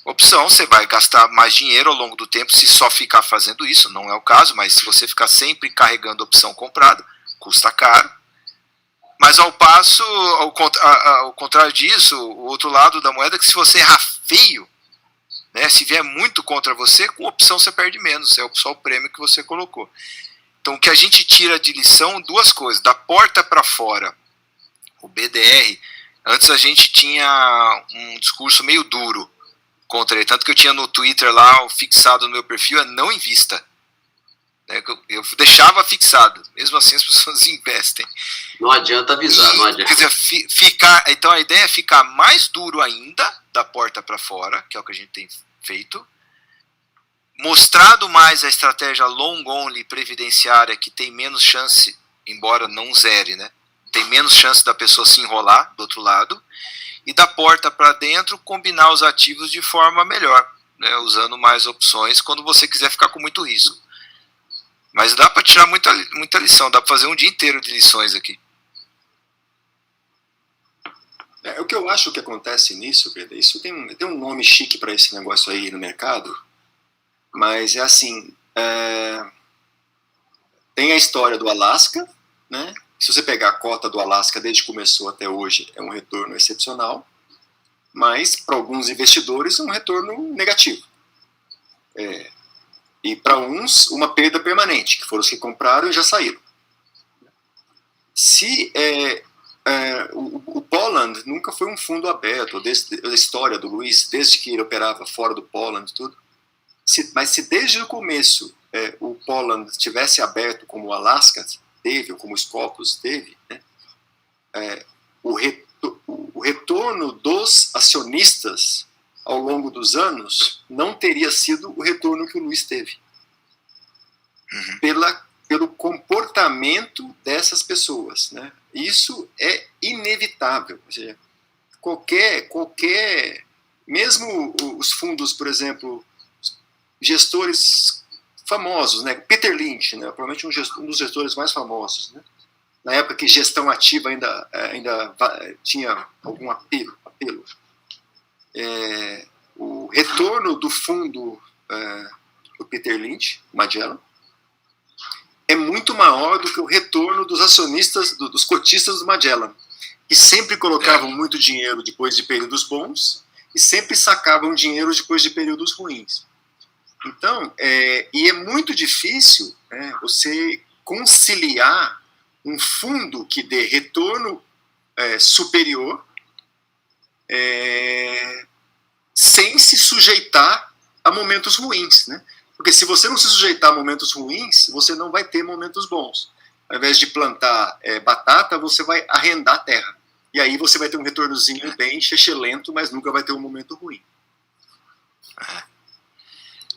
Opção, você vai gastar mais dinheiro ao longo do tempo se só ficar fazendo isso, não é o caso, mas se você ficar sempre carregando opção comprada, custa caro. Mas ao passo, ao contrário disso, o outro lado da moeda é que se você errar feio, né, se vier muito contra você, com opção você perde menos, é só o prêmio que você colocou. Então o que a gente tira de lição, 2 coisas, da porta para fora, o BDR, antes a gente tinha um discurso meio duro contra ele, tanto que eu tinha no Twitter lá, fixado no meu perfil, não invista. Eu deixava fixado, mesmo assim as pessoas investem. Não adianta avisar, não adianta. Quer dizer, então a ideia é ficar mais duro ainda, da porta para fora, que é o que a gente tem feito, mostrado mais a estratégia long only previdenciária, que tem menos chance, embora não zere, né? Tem menos chance da pessoa se enrolar do outro lado, e da porta para dentro combinar os ativos de forma melhor, né? Usando mais opções quando você quiser ficar com muito risco. Mas dá para tirar muita lição, dá para fazer um dia inteiro de lições aqui. O que eu acho que acontece nisso, Pedro, isso tem um nome chique para esse negócio aí no mercado, mas é assim, tem a história do Alasca, né? Se você pegar a cota do Alasca desde que começou até hoje, é um retorno excepcional, mas para alguns investidores é um retorno negativo. E para uns, uma perda permanente, que foram os que compraram e já saíram. O Poland nunca foi um fundo aberto, desde a história do Luiz, desde que ele operava fora do Poland, tudo. Mas se desde o começo o Poland tivesse aberto como o Alaska teve, ou como o Scopus teve, né, o retorno dos acionistas ao longo dos anos não teria sido o retorno que o Luiz teve. Pelo comportamento dessas pessoas, né? Isso é inevitável. Ou seja, qualquer, mesmo os fundos, por exemplo, gestores famosos, né? Peter Lynch, né? Provavelmente um dos gestores mais famosos, né? Na época que gestão ativa ainda tinha algum apelo. O retorno do fundo do Peter Lynch, Magellan, é muito maior do que o retorno dos acionistas, dos cotistas do Magellan, que sempre colocavam muito dinheiro depois de períodos bons e sempre sacavam dinheiro depois de períodos ruins. Então, e é muito difícil, né, você conciliar um fundo que dê retorno superior sem se sujeitar a momentos ruins, né? Porque se você não se sujeitar a momentos ruins, você não vai ter momentos bons. Ao invés de plantar batata, você vai arrendar terra. E aí você vai ter um retornozinho bem lento, mas nunca vai ter um momento ruim.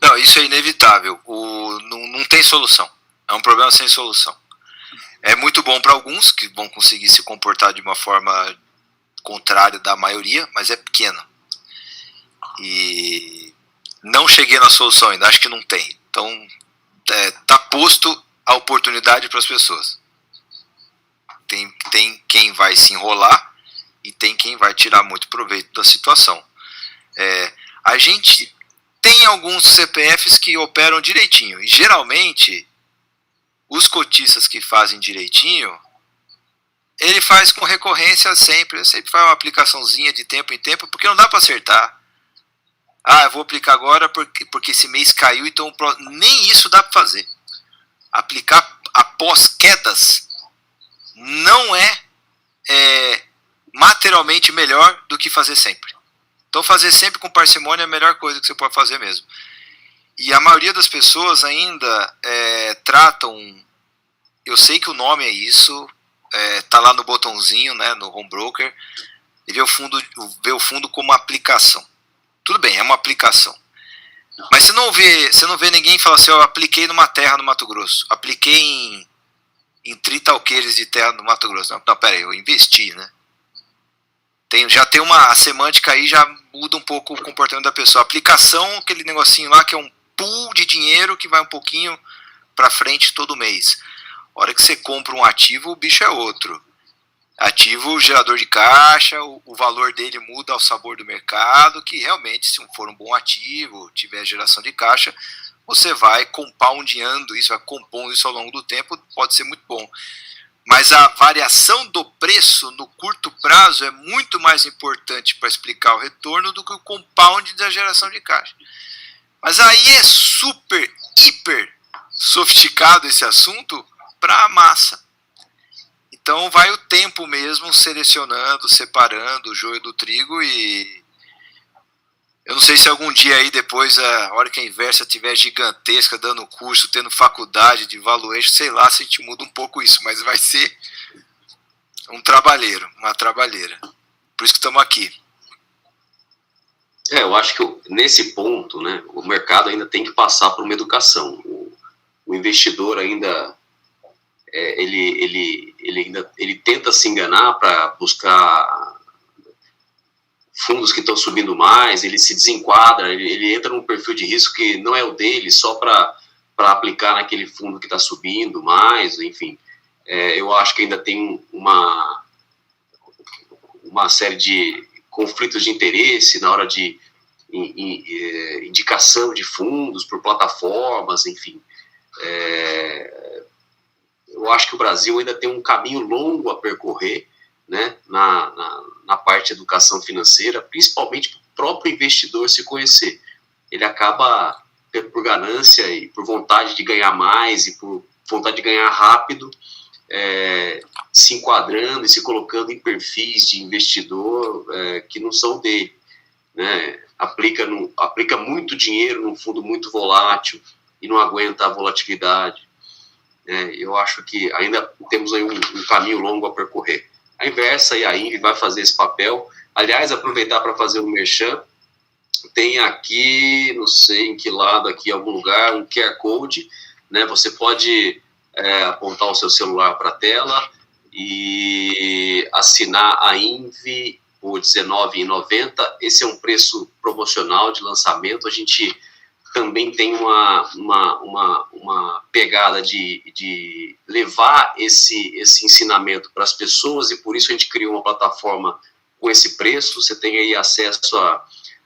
Não, isso é inevitável. Não tem solução. É um problema sem solução. É muito bom para alguns que vão conseguir se comportar de uma forma contrária da maioria, mas é pequeno. E não cheguei na solução ainda, acho que não tem. Então, tá posto a oportunidade para as pessoas. Tem quem vai se enrolar e tem quem vai tirar muito proveito da situação. A gente tem alguns CPFs que operam direitinho. E geralmente, os cotistas que fazem direitinho, ele faz com recorrência sempre. Sempre faz uma aplicaçãozinha de tempo em tempo, porque não dá para acertar. Eu vou aplicar agora porque esse mês caiu, então nem isso dá para fazer. Aplicar após quedas não é materialmente melhor do que fazer sempre. Então fazer sempre com parcimônia é a melhor coisa que você pode fazer mesmo. E a maioria das pessoas ainda tratam, eu sei que o nome é isso, tá lá no botãozinho, né, no home broker, e vê o fundo como aplicação. Tudo bem, é uma aplicação. Mas você não vê ninguém falar assim, eu apliquei numa terra no Mato Grosso, apliquei em 30 alqueires de terra no Mato Grosso. Não, peraí, eu investi, né? Já tem a semântica aí, já muda um pouco o comportamento da pessoa. Aplicação, aquele negocinho lá que é um pool de dinheiro que vai um pouquinho para frente todo mês. A hora que você compra um ativo, o bicho é outro. Ativo, gerador de caixa, o valor dele muda ao sabor do mercado, que realmente, se for um bom ativo, tiver geração de caixa, você vai compoundando isso, vai compondo isso ao longo do tempo, pode ser muito bom. Mas a variação do preço no curto prazo é muito mais importante para explicar o retorno do que o compound da geração de caixa. Mas aí é super, hiper sofisticado esse assunto para a massa. Então vai o tempo mesmo selecionando, separando o joio do trigo, e eu não sei se algum dia aí depois, a hora que a Inversa estiver gigantesca, dando curso, tendo faculdade de valuation, sei lá se a gente muda um pouco isso, mas vai ser uma trabalheira. Por isso que estamos aqui. Eu acho que nesse ponto, né, o mercado ainda tem que passar por uma educação. O investidor ainda... ele tenta se enganar para buscar fundos que estão subindo mais, ele se desenquadra, ele entra num perfil de risco que não é o dele, só para aplicar naquele fundo que está subindo mais, enfim. Eu acho que ainda tem uma série de conflitos de interesse na hora de indicação de fundos por plataformas, enfim. Eu acho que o Brasil ainda tem um caminho longo a percorrer, né, na parte de educação financeira, principalmente para o próprio investidor se conhecer. Ele acaba, por ganância e por vontade de ganhar mais e por vontade de ganhar rápido, se enquadrando e se colocando em perfis de investidor que não são dele, né? Aplica muito dinheiro num fundo muito volátil e não aguenta a volatilidade. Eu acho que ainda temos aí um caminho longo a percorrer. A Inversa e a INVI vai fazer esse papel. Aliás, aproveitar para fazer um merchan, tem aqui, não sei em que lado, aqui em algum lugar, um QR Code, né? Você pode apontar o seu celular para a tela e assinar a INVI por R$19,90. Esse é um preço promocional de lançamento. A gente também tem uma pegada de levar esse ensinamento para as pessoas, e por isso a gente criou uma plataforma com esse preço. Você tem aí acesso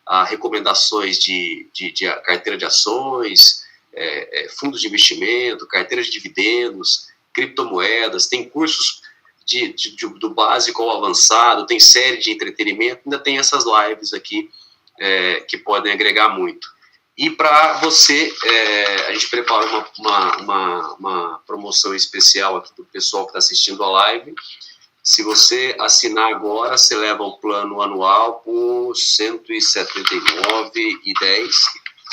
a recomendações de carteira de ações, fundos de investimento, carteira de dividendos, criptomoedas, tem cursos do básico ao avançado, tem série de entretenimento, ainda tem essas lives aqui que podem agregar muito. E para você, a gente preparou uma promoção especial aqui para o pessoal que está assistindo a live. Se você assinar agora, você leva o plano anual por R$ 179,10.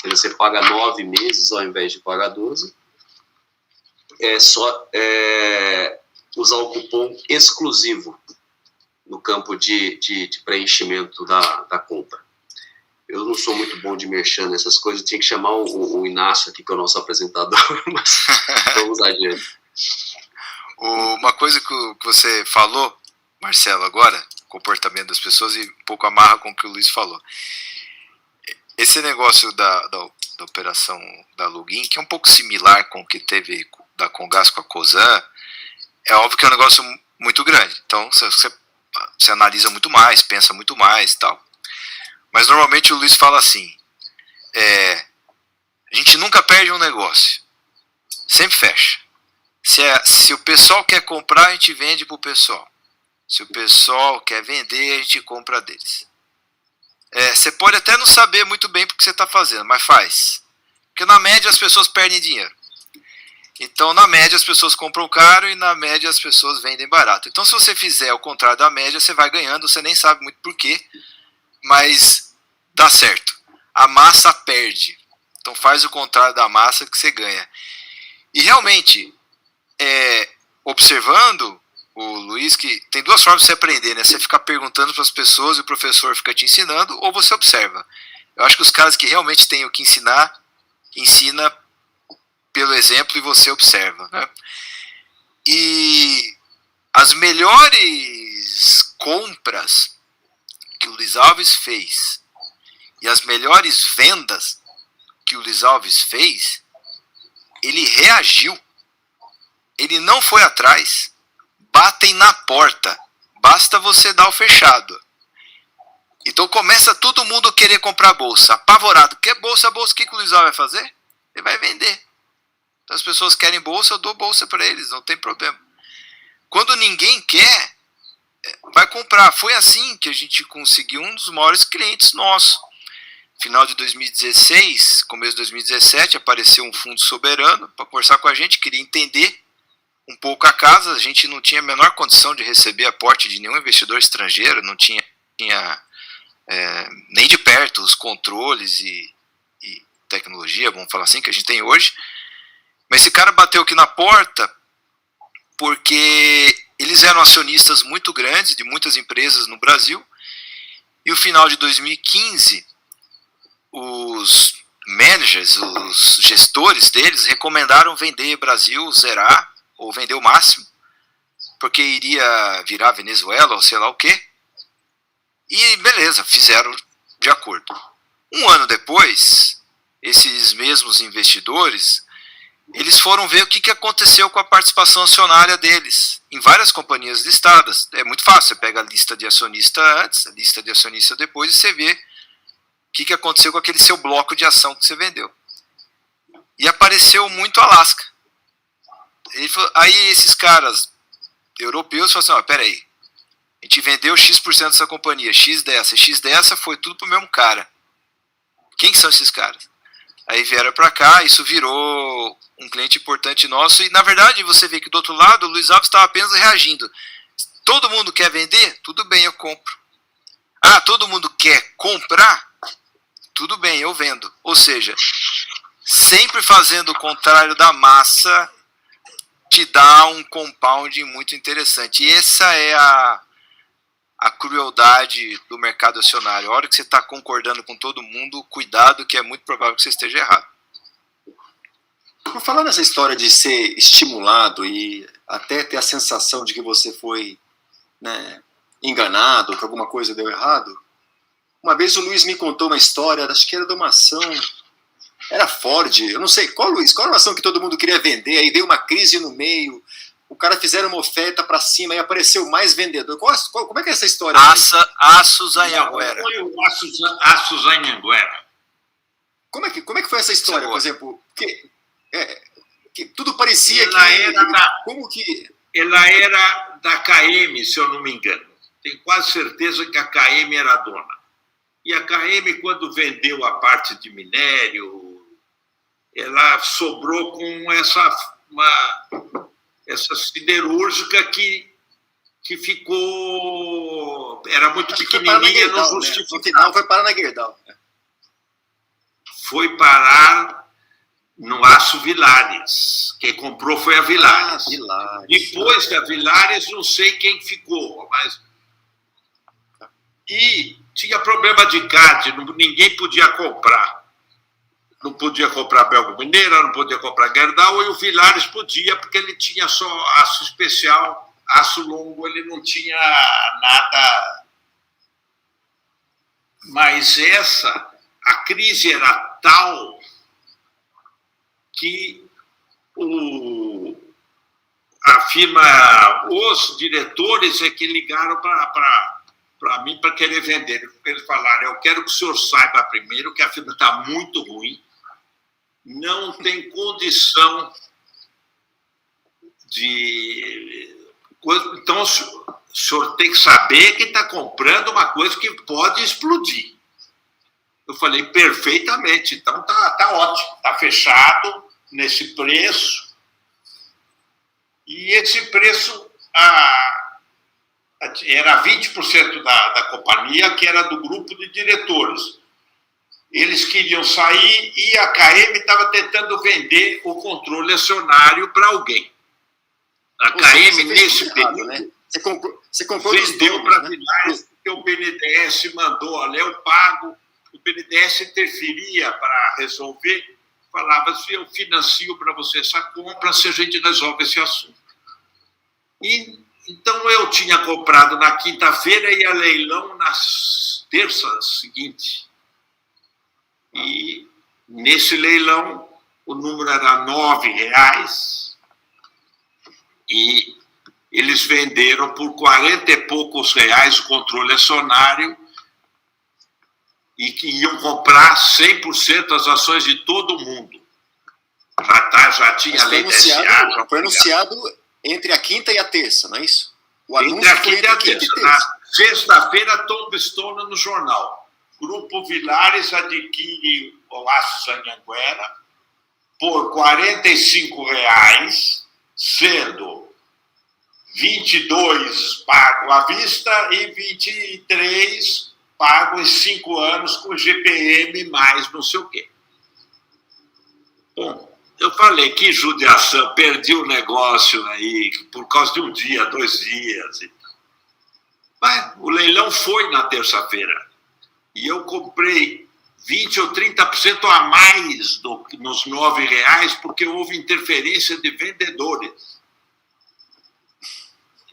Você paga 9 meses ao invés de pagar 12. É só usar o cupom exclusivo no campo de preenchimento da compra. Eu não sou muito bom de merchan nessas coisas, tinha que chamar o Inácio aqui, que é o nosso apresentador, mas vamos adiante. Uma coisa que você falou, Marcelo, agora, comportamento das pessoas, e um pouco amarra com o que o Luiz falou. Esse negócio da operação da Login, que é um pouco similar com o que teve da Comgás com a Cosan, é óbvio que é um negócio muito grande. Então, você analisa muito mais, pensa muito mais e tal. Mas normalmente o Luiz fala assim, A gente nunca perde um negócio. Sempre fecha. Se o pessoal quer comprar, a gente vende para o pessoal. Se o pessoal quer vender, a gente compra deles. Você pode até não saber muito bem o que você está fazendo, mas faz. Porque na média as pessoas perdem dinheiro. Então na média as pessoas compram caro e na média as pessoas vendem barato. Então se você fizer o contrário da média, você vai ganhando, você nem sabe muito porquê, mas dá certo. A massa perde. Então faz o contrário da massa que você ganha. E realmente, observando o Luiz, que tem duas formas de você aprender, né? Você ficar perguntando para as pessoas e o professor fica te ensinando, ou você observa. Eu acho que os caras que realmente têm o que ensinar, ensina pelo exemplo e você observa, né? E as melhores compras que o Luiz Alves fez e as melhores vendas que o Luiz Alves fez, ele reagiu. Ele não foi atrás. Batem na porta. Basta você dar o fechado. Então começa todo mundo querer comprar bolsa. Apavorado. Quer bolsa, bolsa? O que o Luiz Alves vai fazer? Ele vai vender. Então as pessoas querem bolsa, eu dou bolsa para eles. Não tem problema. Quando ninguém quer, vai comprar. Foi assim que a gente conseguiu um dos maiores clientes nossos. Final de 2016, começo de 2017, apareceu um fundo soberano para conversar com a gente, queria entender um pouco a casa. A gente não tinha a menor condição de receber aporte de nenhum investidor estrangeiro, não tinha nem de perto os controles e tecnologia, vamos falar assim, que a gente tem hoje. Mas esse cara bateu aqui na porta porque eles eram acionistas muito grandes de muitas empresas no Brasil, e no final de 2015, os managers, os gestores deles recomendaram vender Brasil, zerar, ou vender o máximo, porque iria virar Venezuela ou sei lá o quê. E beleza, fizeram de acordo. Um ano depois, esses mesmos investidores, eles foram ver o que aconteceu com a participação acionária deles em várias companhias listadas. É muito fácil, você pega a lista de acionista antes, a lista de acionista depois, e você vê o que aconteceu com aquele seu bloco de ação que você vendeu. E apareceu muito Alasca. Aí esses caras europeus falaram assim, peraí, a gente vendeu X% dessa companhia, X dessa foi tudo pro mesmo cara. Quem são esses caras? Aí vieram para cá, isso virou um cliente importante nosso, e na verdade você vê que do outro lado o Luiz Alves estava apenas reagindo. Todo mundo quer vender? Tudo bem, eu compro. Ah, todo mundo quer comprar? Tudo bem, eu vendo. Ou seja, sempre fazendo o contrário da massa te dá um compound muito interessante. E essa é a crueldade do mercado acionário. A hora que você está concordando com todo mundo, cuidado, que é muito provável que você esteja errado. Por falar nessa história de ser estimulado e até ter a sensação de que você foi, né, enganado, que alguma coisa deu errado, uma vez o Luiz me contou uma história, acho que era de uma ação, era Ford, eu não sei, qual Luiz? Qual era a ação que todo mundo queria vender, aí veio uma crise no meio, o cara fizeram uma oferta para cima e apareceu mais vendedor. Como é que é essa história? Aços Anhanguera. Foi o Aços Anhanguera. Como é que foi essa história, por exemplo? Que tudo parecia Ela era da KM, se eu não me engano. Tenho quase certeza que a KM era a dona. E a KM, quando vendeu a parte de minério, ela sobrou com essa siderúrgica que ficou... Era muito pequenininha, não justificava. No final foi parar na Gerdau. Foi parar no Aço Villares. Quem comprou foi a Villares. Depois da Villares, não sei quem ficou, mas... E tinha problema de CAD, ninguém podia comprar. Não podia comprar Belgo Mineira, não podia comprar Gerdau, e o Villares podia, porque ele tinha só aço especial, aço longo, ele não tinha nada. Mas a crise era tal que a firma, os diretores é que ligaram para para mim para querer vender. Eles falaram, eu quero que o senhor saiba primeiro que a firma está muito ruim, não tem condição de... Então, o senhor tem que saber que está comprando uma coisa que pode explodir. Eu falei, perfeitamente, então tá ótimo, está fechado nesse preço. E esse preço era 20% da companhia, que era do grupo de diretores. Eles queriam sair e a KM estava tentando vender o controle acionário para alguém. A KM, nesse período, né? Você comprou vendeu para Vilares, porque o BNDES mandou, olha, eu pago, o BNDES interferia para resolver, falava assim, eu financio para você essa compra se a gente resolve esse assunto. E, então eu tinha comprado na quinta-feira e a leilão na terça seguinte. E nesse leilão o número era R$9 e eles venderam por 40 e poucos reais o controle acionário e que iam comprar 100% as ações de todo mundo. Já tinha a lei da SA. Foi anunciado entre a quinta e a terça, não é isso? O entre a quinta e a terça. Na sexta-feira, Tombstone no jornal. Grupo Vilares adquire o Aço Anhanguera por R$45, sendo 22 pago à vista e 23 pago em 5 anos com GPM mais não sei o quê. Bom, eu falei, que judiação, perdi o negócio aí por causa de um dia, 2 dias. Mas o leilão foi na terça-feira e eu comprei 20% ou 30% a mais nos R$9 porque houve interferência de vendedores.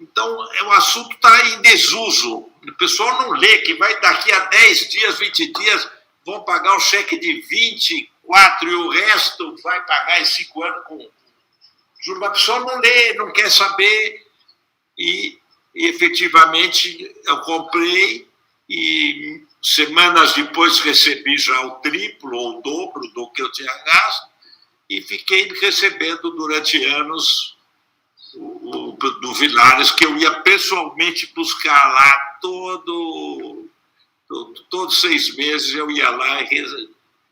Então, o assunto está em desuso. O pessoal não lê que vai daqui a 10 dias, 20 dias, vão pagar o cheque de 24 e o resto vai pagar em 5 anos com juros. A pessoa não lê, não quer saber. E efetivamente, eu comprei e semanas depois recebi já o triplo ou o dobro do que eu tinha gasto e fiquei recebendo durante anos do Vilares, que eu ia pessoalmente buscar lá todos 6 meses eu ia lá e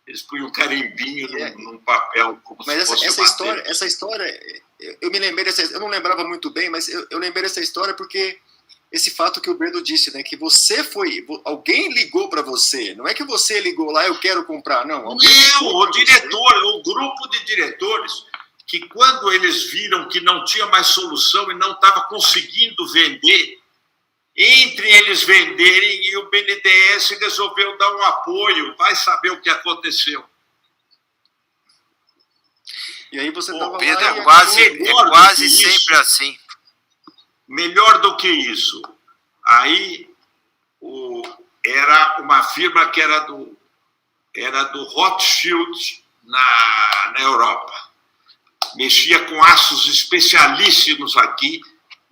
eles punham um carimbinho num papel como mas se fosse essa história eu me lembrei eu não lembrava muito bem, mas eu lembrei dessa história porque esse fato que o Breno disse, né, que alguém ligou para você, não é que você ligou lá, eu quero comprar, não. Não, o diretor, o grupo de diretores, que quando eles viram que não tinha mais solução e não estava conseguindo vender, entre eles venderem e o BNDES resolveu dar um apoio, vai saber o que aconteceu. E aí você estava lá... Pedro, é quase sempre assim. Melhor do que isso. Aí era uma firma que era do Rothschild na Europa. Mexia com aços especialíssimos aqui,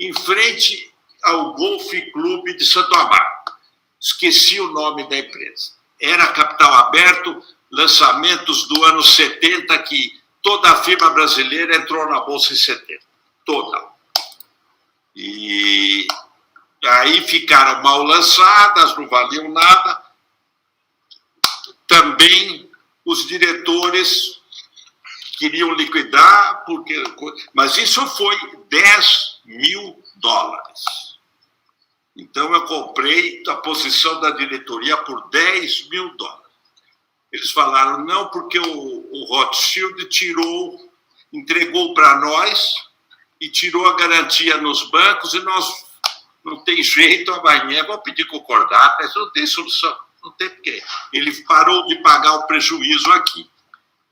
em frente ao Golf Clube de Santo Amaro. Esqueci o nome da empresa. Era capital aberto, lançamentos do ano 70, que toda a firma brasileira entrou na Bolsa em 70. Toda. E aí ficaram mal lançadas, não valiam nada. Também os diretores queriam liquidar, mas isso foi $10 mil. Então eu comprei a posição da diretoria por $10 mil. Eles falaram, não, porque o Rothschild entregou para nós e tirou a garantia nos bancos e nós não tem jeito, amanhã vou pedir concordata, mas não tem solução, não tem porquê. Ele parou de pagar o prejuízo aqui.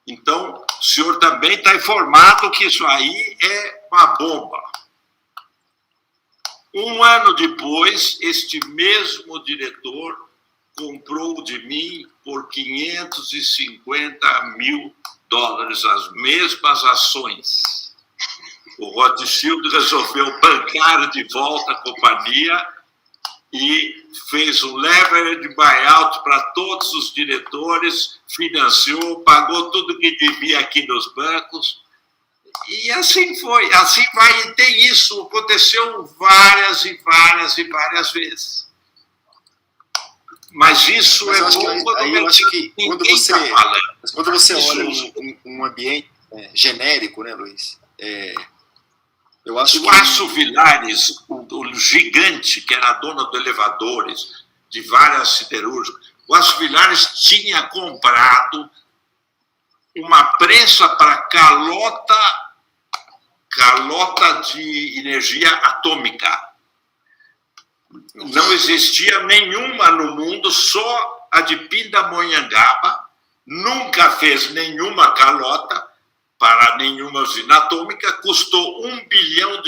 Então, o senhor também está informado que isso aí é uma bomba. Um ano depois, este mesmo diretor comprou de mim por $550 mil, as mesmas ações. O Rothschild resolveu bancar de volta a companhia e fez um leverage buyout para todos os diretores, financiou, pagou tudo que devia aqui nos bancos. E assim foi, assim vai, e tem isso, aconteceu várias e várias e várias vezes. Mas isso Mas é eu acho bom que, aí eu acho que quando você olha um ambiente genérico, né, Luiz? Eu acho o Aço Vilares, o gigante que era dona de elevadores, de várias siderúrgicas, o Aço Vilares tinha comprado uma prensa para calota de energia atômica. Não existia nenhuma no mundo, só a de Pindamonhangaba, nunca fez nenhuma calota para nenhuma usina atômica, custou $1 bilhão,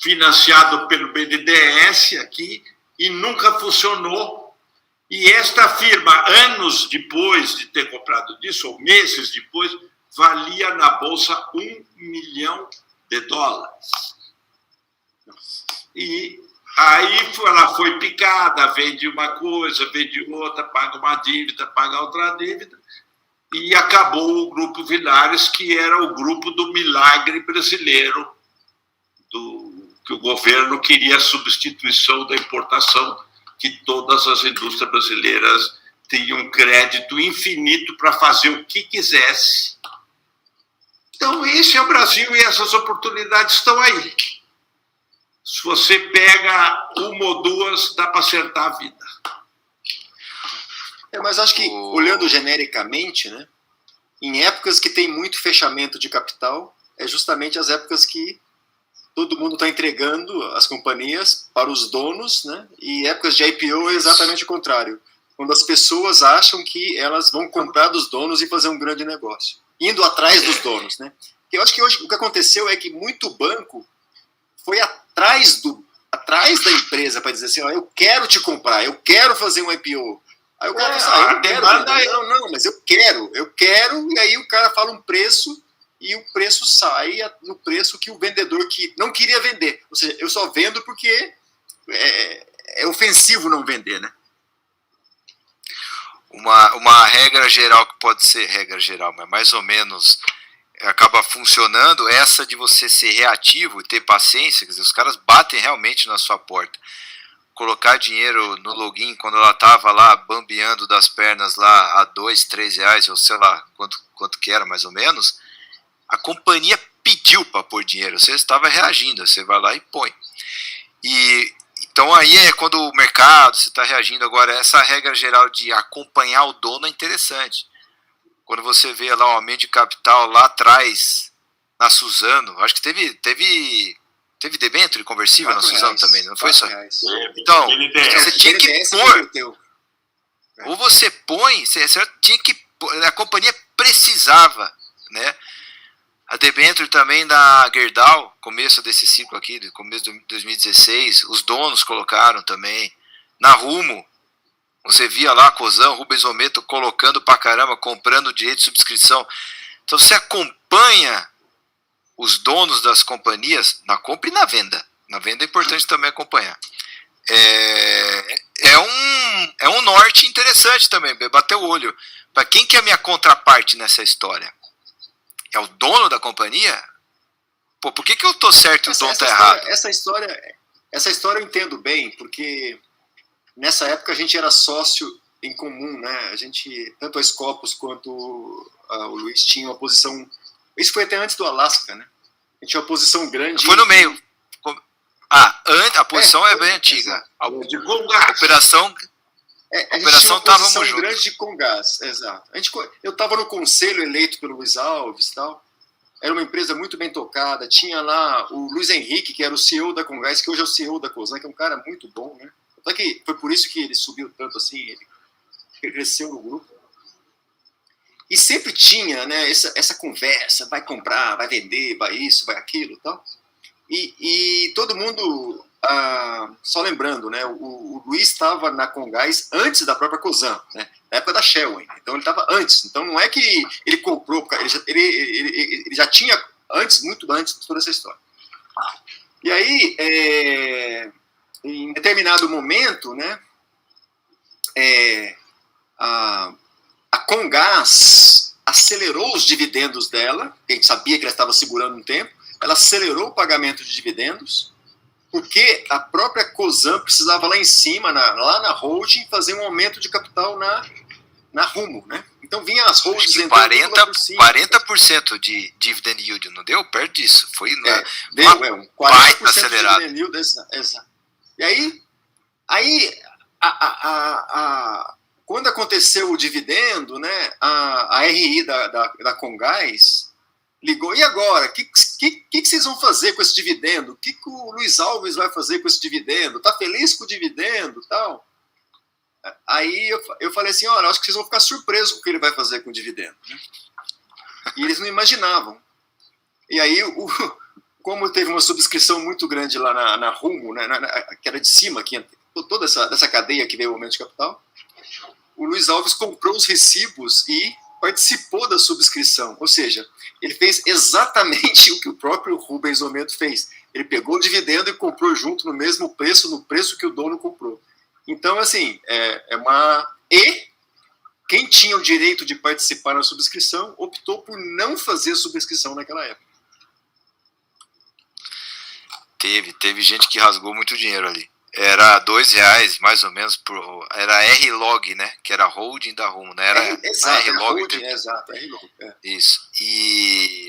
financiado pelo BNDES aqui, e nunca funcionou. E esta firma, anos depois de ter comprado disso, ou meses depois, valia na Bolsa $1 milhão. E aí ela foi picada, vende uma coisa, vende outra, paga uma dívida, paga outra dívida, e acabou o Grupo Vilares, que era o grupo do milagre brasileiro, que o governo queria a substituição da importação, que todas as indústrias brasileiras tinham crédito infinito para fazer o que quisesse. Então, esse é o Brasil e essas oportunidades estão aí. Se você pega uma ou duas, dá para acertar a vida. Mas acho que, olhando genericamente, né, em épocas que tem muito fechamento de capital, é justamente as épocas que todo mundo está entregando as companhias para os donos, né, e épocas de IPO é exatamente o contrário. Quando as pessoas acham que elas vão comprar dos donos e fazer um grande negócio, indo atrás dos donos, né? Eu acho que hoje o que aconteceu é que muito banco foi atrás da empresa para dizer assim, ó, eu quero te comprar, eu quero fazer um IPO. Aí o cara fala, eu quero, não, mas eu quero, e aí o cara fala um preço e o preço sai no preço que o vendedor que não queria vender. Ou seja, eu só vendo porque é ofensivo não vender, né? Uma regra geral, que pode ser regra geral, mas mais ou menos acaba funcionando, essa de você ser reativo e ter paciência, quer dizer, os caras batem realmente na sua porta. Colocar dinheiro no login quando ela estava lá bambeando das pernas lá a R$2, R$3, ou sei lá quanto que era mais ou menos, a companhia pediu para pôr dinheiro, você estava reagindo, você vai lá e põe. Então aí é quando o mercado, você está reagindo. Agora, essa regra geral de acompanhar o dono é interessante. Quando você vê lá o aumento de capital lá atrás, na Suzano, acho que teve debênture conversível na Suzano também, não foi só? Então, você tinha que pôr. Ou você põe, você tinha que pôr, a companhia precisava, né? A debênture também da Gerdau, começo desse ciclo aqui, começo de 2016, os donos colocaram também. Na Rumo, você via lá a Cosan, Rubens Ometo colocando pra caramba, comprando direito de subscrição. Então você acompanha os donos das companhias na compra e na venda. Na venda é importante também acompanhar. É um norte interessante também, bater o olho. Para quem que é a minha contraparte nessa história? É o dono da companhia? Pô, por que eu tô certo e o dono tá errado? Essa história eu entendo bem, porque nessa época a gente era sócio em comum, né? A gente, tanto a Scopus quanto o Luiz tinha uma posição. Isso foi até antes do Alasca, né? A gente tinha uma posição grande. Foi no meio. A posição é bem antiga. A operação. A gente tinha uma posição grande de Comgás, exato. Eu estava no conselho eleito pelo Luiz Alves e tal. Era uma empresa muito bem tocada. Tinha lá o Luiz Henrique, que era o CEO da Comgás, que hoje é o CEO da Cosan, que é um cara muito bom, né? Só que foi por isso que ele subiu tanto assim, ele cresceu no grupo. E sempre tinha, né, essa conversa, vai comprar, vai vender, vai isso, vai aquilo e tal. E todo mundo, só lembrando, né, o Luiz estava na Comgás antes da própria Cosan, né, na época da Shell, então ele estava antes. Então não é que ele comprou, ele já tinha, muito antes de toda essa história. E aí, em determinado momento, né, a Comgás acelerou os dividendos dela, a gente sabia que ela estava segurando um tempo, ela acelerou o pagamento de dividendos, porque a própria Cosan precisava lá em cima, lá na holding, fazer um aumento de capital na Rumo, né? Então vinha as holdings entrando 40% de dividend yield, não deu? Perto disso. Foi deu, um 40% acelerado. de dividend yield. Exato. E aí quando aconteceu o dividendo, né, a RI da Comgás ligou, e agora? O que vocês vão fazer com esse dividendo? O que o Luiz Alves vai fazer com esse dividendo? Tá feliz com o dividendo e tal? Aí eu falei assim, olha, acho que vocês vão ficar surpresos com o que ele vai fazer com o dividendo. Né? E eles não imaginavam. E aí, como teve uma subscrição muito grande lá na Rumo, né, que era de cima, toda essa cadeia que veio o aumento de capital, o Luiz Alves comprou os recibos e participou da subscrição. Ou seja, ele fez exatamente o que o próprio Rubens Ometo fez. Ele pegou o dividendo e comprou junto no mesmo preço, no preço que o dono comprou. Então, assim, E quem tinha o direito de participar na subscrição optou por não fazer subscrição naquela época. Teve gente que rasgou muito dinheiro ali. Era R$2, mais ou menos, era R-Log, né? Que era a holding da Rumo, né? Era exato, R-Log. Exato, R-Log. Isso. E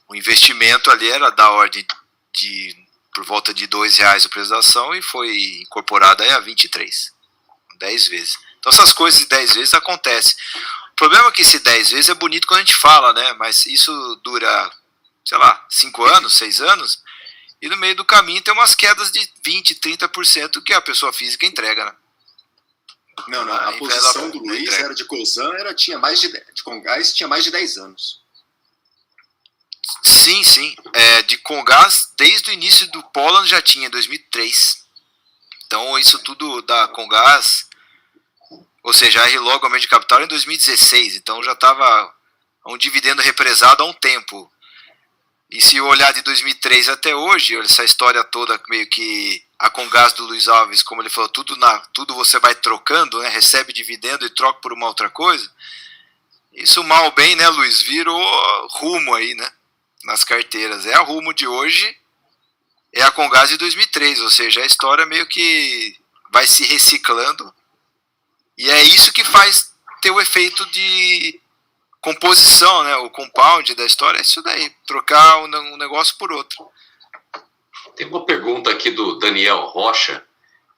o investimento ali era da ordem por volta de R$2 o preço da ação e foi incorporada aí a 23. 10 vezes. Então essas coisas de 10 vezes acontecem. O problema é que esse 10 vezes é bonito quando a gente fala, né? Mas isso dura, sei lá, 5 anos, 6 anos, e no meio do caminho tem umas quedas de 20%, 30% que a pessoa física entrega, né? Não, a posição do Luiz era de Cosan, de Comgás tinha mais de 10 anos. Sim. De Comgás, desde o início do Poland já tinha, em 2003. Então isso tudo da Comgás, ou seja, a R-Log aumento de capital em 2016, então já estava um dividendo represado há um tempo. E se olhar de 2003 até hoje, essa história toda, meio que a Comgás do Luiz Alves, como ele falou, tudo você vai trocando, né? Recebe dividendo e troca por uma outra coisa. Isso mal ou bem, né, Luiz? Virou Rumo aí, né? Nas carteiras. É a Rumo de hoje, é a Comgás de 2003, ou seja, a história meio que vai se reciclando. E é isso que faz ter o efeito de composição, né? O compound da história é isso daí, trocar um negócio por outro. Tem uma pergunta aqui do Daniel Rocha,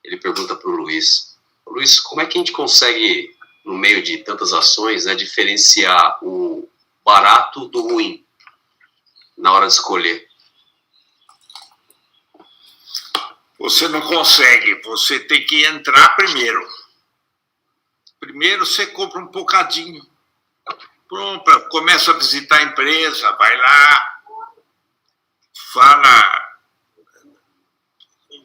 ele pergunta para o Luiz. Luiz, como é que a gente consegue, no meio de tantas ações, né, diferenciar o barato do ruim na hora de escolher? Você não consegue, você tem que entrar primeiro. Primeiro você compra um bocadinho. Pronto, começa a visitar a empresa, vai lá,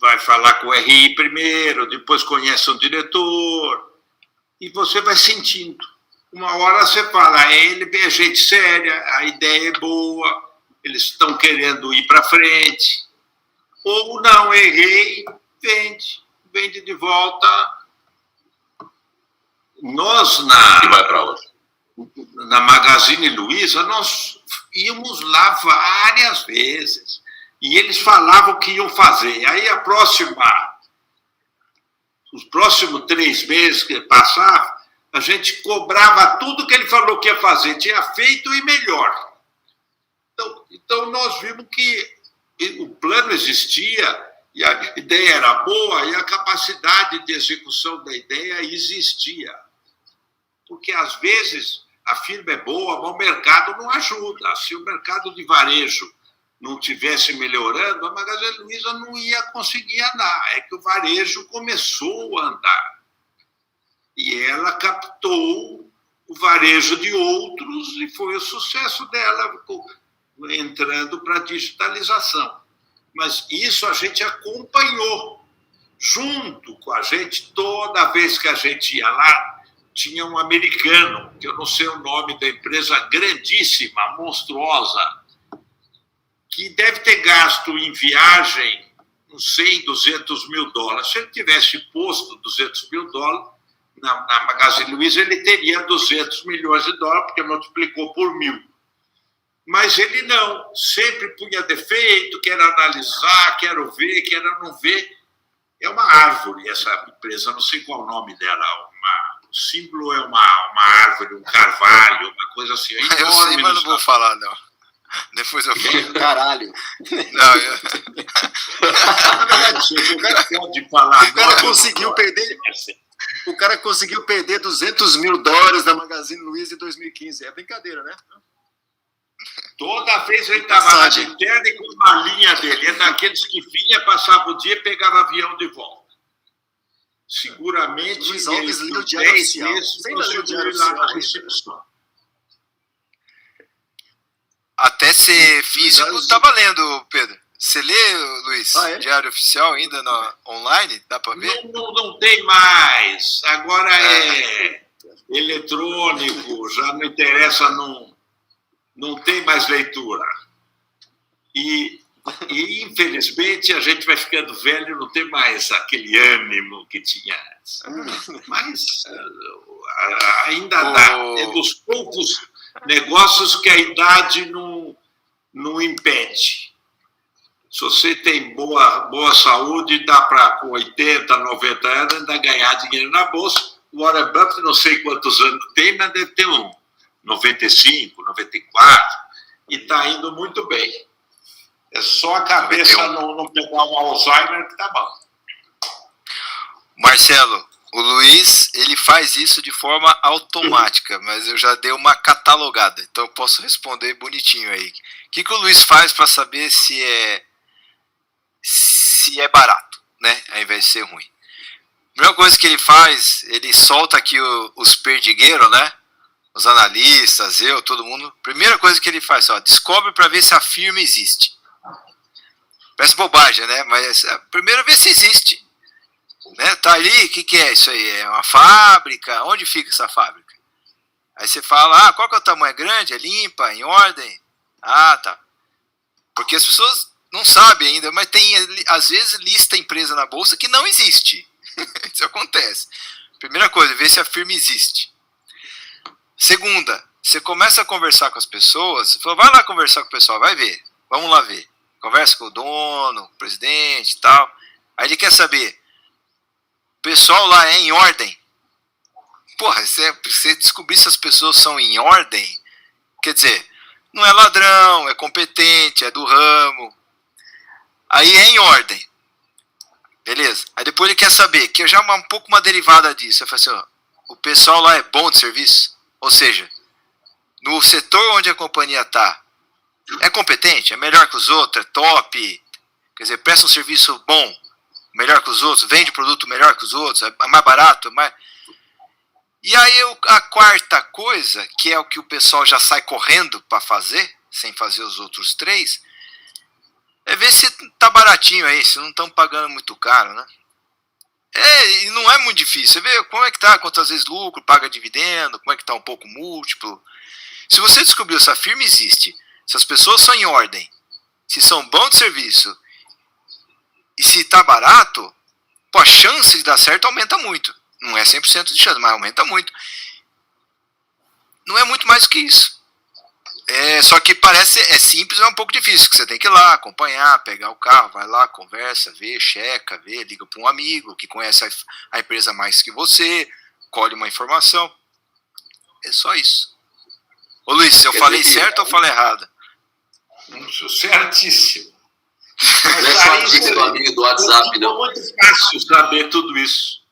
vai falar com o RI primeiro, depois conhece o diretor, e você vai sentindo. Uma hora você fala, ele é gente séria, a ideia é boa, eles estão querendo ir para frente. Ou não, errei, vende de volta. Nós, E vai para outra. Na Magazine Luiza, nós íamos lá várias vezes. E eles falavam o que iam fazer. Aí os próximos 3 meses que passavam, a gente cobrava tudo que ele falou que ia fazer. Tinha feito e melhor. Então nós vimos que o plano existia, e a ideia era boa, e a capacidade de execução da ideia existia. Porque, às vezes, a firma é boa, mas o mercado não ajuda. Se o mercado de varejo não estivesse melhorando, a Magazine Luiza não ia conseguir andar. É que o varejo começou a andar. E ela captou o varejo de outros e foi o sucesso dela, entrando para a digitalização. Mas isso a gente acompanhou. Junto com a gente, toda vez que a gente ia lá, tinha um americano, que eu não sei o nome da empresa, grandíssima, monstruosa, que deve ter gasto em viagem uns 100, 200 mil dólares. Se ele tivesse posto 200 mil dólares na Magazine Luiza, ele teria 200 milhões de dólares, porque multiplicou por 1.000. Mas ele não, sempre punha defeito, quer analisar, quero ver, quero não ver. É uma árvore essa empresa, não sei qual é o nome dela. O símbolo é uma árvore, um carvalho, uma coisa assim. É enorme. Eu sei, mas não vou falar, não. Depois eu falo. Caralho. Não, Na verdade, o cara pode falar. O cara conseguiu perder 200 mil dólares da Magazine Luiza em 2015. É brincadeira, né? Toda vez ele estava lá de terno e com uma linha dele. É daqueles que vinha, passava o dia e pegava avião de volta. Seguramente, Luiz Alves ele leu o por Diário 10 Oficial. meses Sem ler o Diário conseguiu ir lá na Oficial. recepção. até ser físico tá valendo, Pedro. Você lê, Luiz, Diário Oficial ainda online? Dá para ver? Não tem mais. Agora é eletrônico, já não interessa, não tem mais leitura. E, infelizmente, a gente vai ficando velho e não tem mais aquele ânimo que tinha antes. Mas ainda dá. É dos poucos negócios que a idade não impede. Se você tem boa saúde, dá para, com 80, 90 anos, ainda ganhar dinheiro na bolsa. O Warren Buffett, não sei quantos anos tem, mas deve ter 95, 94, e está indo muito bem. É só a cabeça não pegar um Alzheimer que tá bom. Marcelo, o Luiz, ele faz isso de forma automática, mas eu já dei uma catalogada, então eu posso responder bonitinho aí. O que o Luiz faz para saber se é barato, né, ao invés de ser ruim? A primeira coisa que ele faz, ele solta aqui os perdigueiros, né, os analistas, todo mundo. Primeira coisa que ele faz, descobre para ver se a firma existe. Parece bobagem, né, mas primeiro ver se existe. Né? Tá ali, o que é isso aí? É uma fábrica? Onde fica essa fábrica? Aí você fala, qual que é o tamanho? É grande? É limpa? Em ordem? Tá. Porque as pessoas não sabem ainda, mas tem, às vezes, lista empresa na bolsa que não existe. Isso acontece. Primeira coisa, ver se a firma existe. Segunda, você começa a conversar com as pessoas, você fala, vai lá conversar com o pessoal, vai ver, vamos lá ver. Conversa com o dono, o presidente e tal. Aí ele quer saber, o pessoal lá é em ordem? Porra, você descobrir se as pessoas são em ordem, quer dizer, não é ladrão, é competente, é do ramo. Aí é em ordem. Beleza. Aí depois ele quer saber, que já é um pouco uma derivada disso. Eu falo assim, o pessoal lá é bom de serviço? Ou seja, no setor onde a companhia está, é competente? É melhor que os outros? É top? Quer dizer, presta um serviço bom, melhor que os outros? Vende produto melhor que os outros? É mais barato? E aí a quarta coisa, que é o que o pessoal já sai correndo para fazer, sem fazer os outros três, é ver se tá baratinho aí, se não estão pagando muito caro, né? E não é muito difícil. Você vê como é que tá, quantas vezes lucro, paga dividendo, como é que tá um pouco múltiplo. Se você descobriu se a firma existe, se as pessoas são em ordem, se são bons de serviço, e se tá barato, a chance de dar certo aumenta muito. Não é 100% de chance, mas aumenta muito. Não é muito mais do que isso. Só que parece simples, mas é um pouco difícil, que você tem que ir lá, acompanhar, pegar o carro, vai lá, conversa, vê, checa, vê, liga para um amigo que conhece a empresa mais que você, colhe uma informação. É só isso. Ô Luiz, eu falei certo ou falei errado? Certíssimo. Não é só a dica do amigo do WhatsApp, não. É muito fácil saber tudo isso.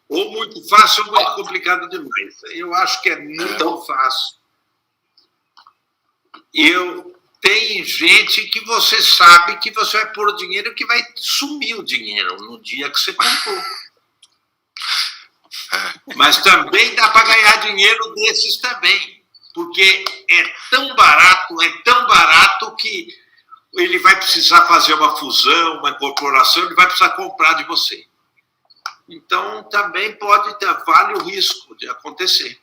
Ou muito fácil ou muito complicado demais. Eu acho que é muito fácil. Tem gente que você sabe que você vai pôr o dinheiro que vai sumir o dinheiro no dia que você comprou. Mas também dá para ganhar dinheiro desses também. Porque é tão barato que ele vai precisar fazer uma fusão, uma incorporação, ele vai precisar comprar de você. Então, também vale o risco de acontecer.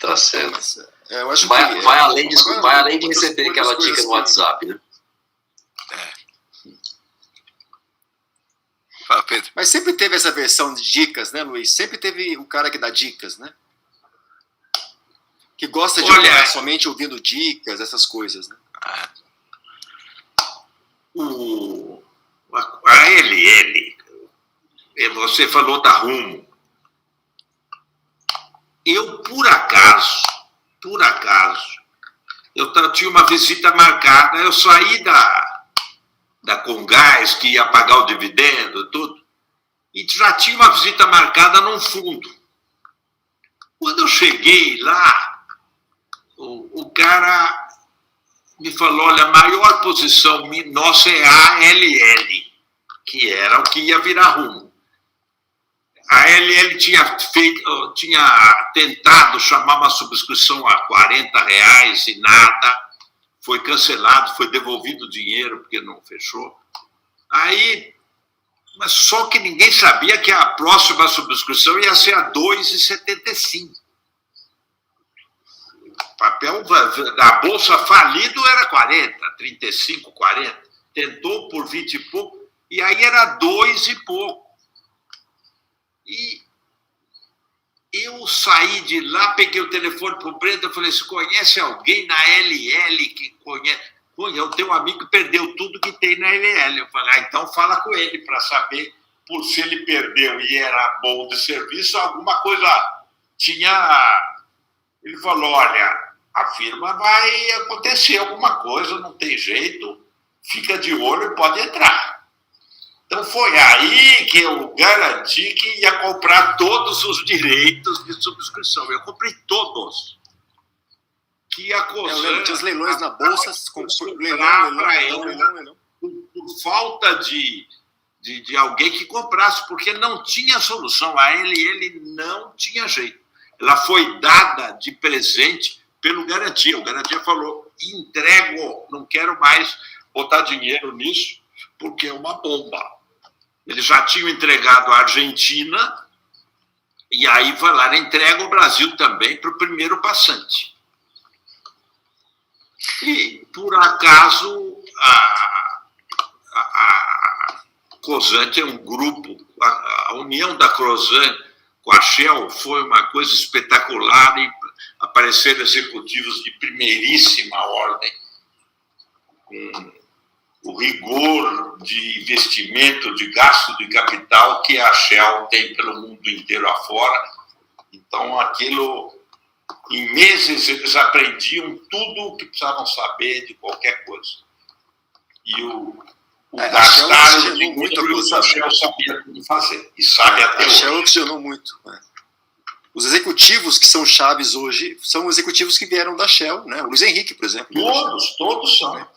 Tá certo. Mas, eu acho Vai, que, vai além de, agora, vai além de outras- receber outras aquela dica coisas no que- WhatsApp, né? Fala, Pedro. Mas sempre teve essa versão de dicas, né, Luiz? Sempre teve o cara que dá dicas, né? Que gosta de Olha, operar somente ouvindo dicas, essas coisas, né? A LL, você falou da Rumo. Eu, por acaso, eu tinha uma visita marcada, eu saí da Comgás, que ia pagar o dividendo, tudo, e já tinha uma visita marcada num fundo. Quando eu cheguei lá, o cara me falou, olha, a maior posição nossa é a ALL, que era o que ia virar Rumo. A ALL tinha tentado chamar uma subscrição a R$40 e nada, foi cancelado, foi devolvido o dinheiro porque não fechou. Mas só que ninguém sabia que a próxima subscrição ia ser a R$2,75. O papel da Bolsa falido era 40, 35, 40. Tentou por 20 e pouco, e aí era 2 e pouco. E eu saí de lá, peguei o telefone para o Breno e falei, você conhece alguém na LL que conhece? Eu tenho um amigo que perdeu tudo que tem na LL. Eu falei, então fala com ele para saber se ele perdeu e era bom de serviço, alguma coisa tinha... Ele falou, olha, a firma vai acontecer alguma coisa, não tem jeito, fica de olho e pode entrar. Então foi aí que eu garanti que ia comprar todos os direitos de subscrição. Eu comprei todos. Que a Cosan... Eu lembro, tinha os leilões na Bolsa, leilão. Por falta de alguém que comprasse, porque não tinha solução. A LL não tinha jeito. Ela foi dada de presente pelo Garantia. O Garantia falou, entrego, não quero mais botar dinheiro nisso, porque é uma bomba. Eles já tinham entregado a Argentina, e aí falaram, entrega o Brasil também para o primeiro passante. E, por acaso, a Cosan tem um grupo, a união da Cosan com a Shell foi uma coisa espetacular, e apareceram executivos de primeiríssima ordem, com o rigor de investimento, de gasto de capital que a Shell tem pelo mundo inteiro afora. Então, em meses, eles aprendiam tudo o que precisavam saber de qualquer coisa. E o gastar o dinheiro, a Shell sabia como fazer, e sabe até hoje. A Shell oxigenou muito. Né? Os executivos que são chaves hoje são executivos que vieram da Shell, né? O Luiz Henrique, por exemplo. Todos são.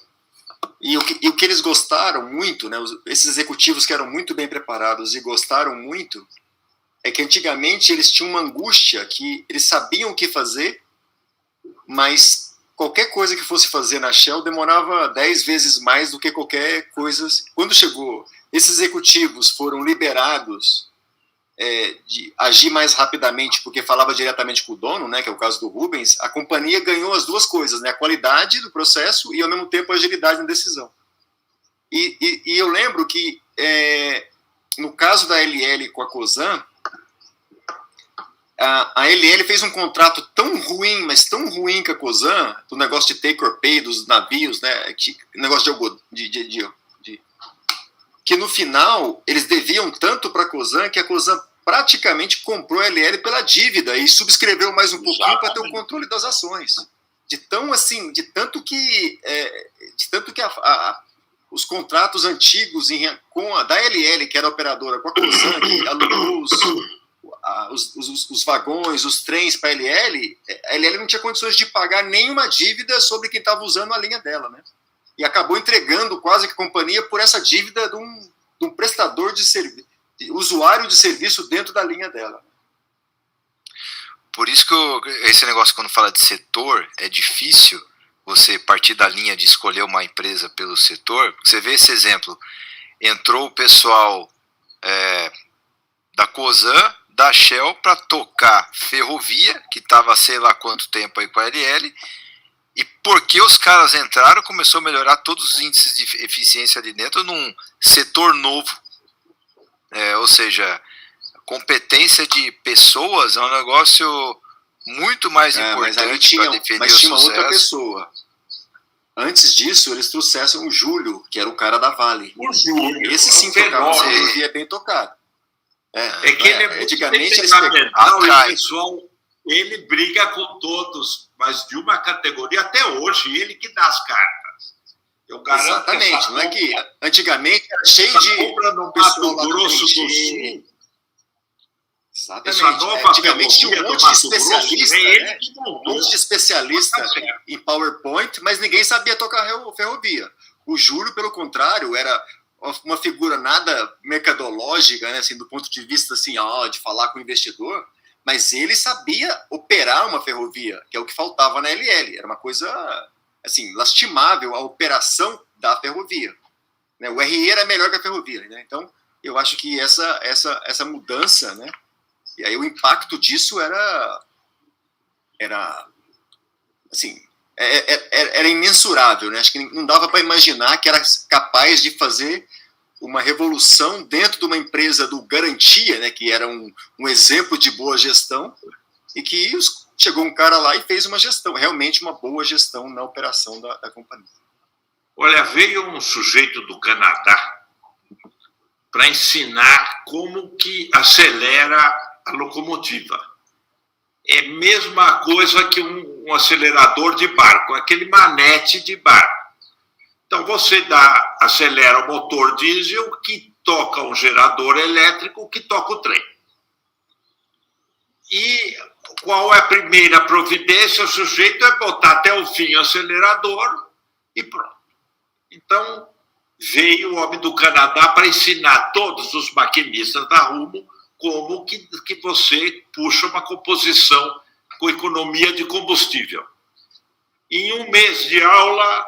E o que eles gostaram muito, né, esses executivos que eram muito bem preparados e gostaram muito, é que antigamente eles tinham uma angústia que eles sabiam o que fazer, mas qualquer coisa que fosse fazer na Shell demorava 10 vezes mais do que qualquer coisa. Quando chegou, esses executivos foram liberados de agir mais rapidamente, porque falava diretamente com o dono, né, que é o caso do Rubens, a companhia ganhou as duas coisas, né, a qualidade do processo e, ao mesmo tempo, a agilidade na decisão. E eu lembro que, no caso da LL com a Cosan, a LL fez um contrato tão ruim, mas tão ruim com a Cosan, do negócio de take or pay dos navios, né, negócio que no final eles deviam tanto para a Cosan que a Cosan praticamente comprou a LL pela dívida e subscreveu mais um pouquinho para ter o controle das ações. De tanto que os contratos antigos da LL, que era a operadora, com a Cosan, que alugou os vagões, os trens para a LL não tinha condições de pagar nenhuma dívida sobre quem estava usando a linha dela, né? E acabou entregando quase que a companhia por essa dívida de um prestador de serviço, usuário de serviço dentro da linha dela. Por isso que esse negócio, quando fala de setor, é difícil você partir da linha de escolher uma empresa pelo setor. Você vê esse exemplo, entrou o pessoal da Cosan, da Shell para tocar ferrovia, que estava sei lá quanto tempo aí com a LL, e porque os caras entraram, começou a melhorar todos os índices de eficiência ali dentro num setor novo. Ou seja, competência de pessoas é um negócio muito mais importante para definir o sucesso. Outra pessoa. Antes disso, eles trouxeram o Júlio, que era o cara da Vale. O Júlio. Esse sim tocava, ele é bem tocado. Que ele é muito antigamente pessoal, ele briga com todos, mas de uma categoria até hoje, ele que dá as cartas. Eu garanto. Exatamente, não é que antigamente era cheio de compra no Mato Grosso do Sul. Exatamente. Antigamente tinha um monte de especialista, um monte de especialista em PowerPoint, mas ninguém sabia tocar ferrovia. O Júlio, pelo contrário, era uma figura nada mercadológica, né, assim, do ponto de vista assim, de falar com o investidor, mas ele sabia operar uma ferrovia, que é o que faltava na LL. Era uma coisa assim, lastimável a operação da ferrovia. Né? O RE era melhor que a ferrovia. Né? Então, eu acho que essa mudança, né, e aí o impacto disso era assim, era imensurável, né? Acho que não dava para imaginar que era capaz de fazer uma revolução dentro de uma empresa do Garantia, né? Que era um exemplo de boa gestão, e que chegou um cara lá e fez uma gestão, realmente uma boa gestão na operação da companhia. Olha, veio um sujeito do Canadá para ensinar como que acelera a locomotiva. É a mesma coisa que um acelerador de barco, aquele manete de barco. Então, você acelera o motor diesel que toca um gerador elétrico que toca o trem. E qual é a primeira providência? O sujeito é botar até o fim o acelerador e pronto. Então, veio o homem do Canadá para ensinar todos os maquinistas da Rumo como que você puxa uma composição com economia de combustível. Em um mês de aula,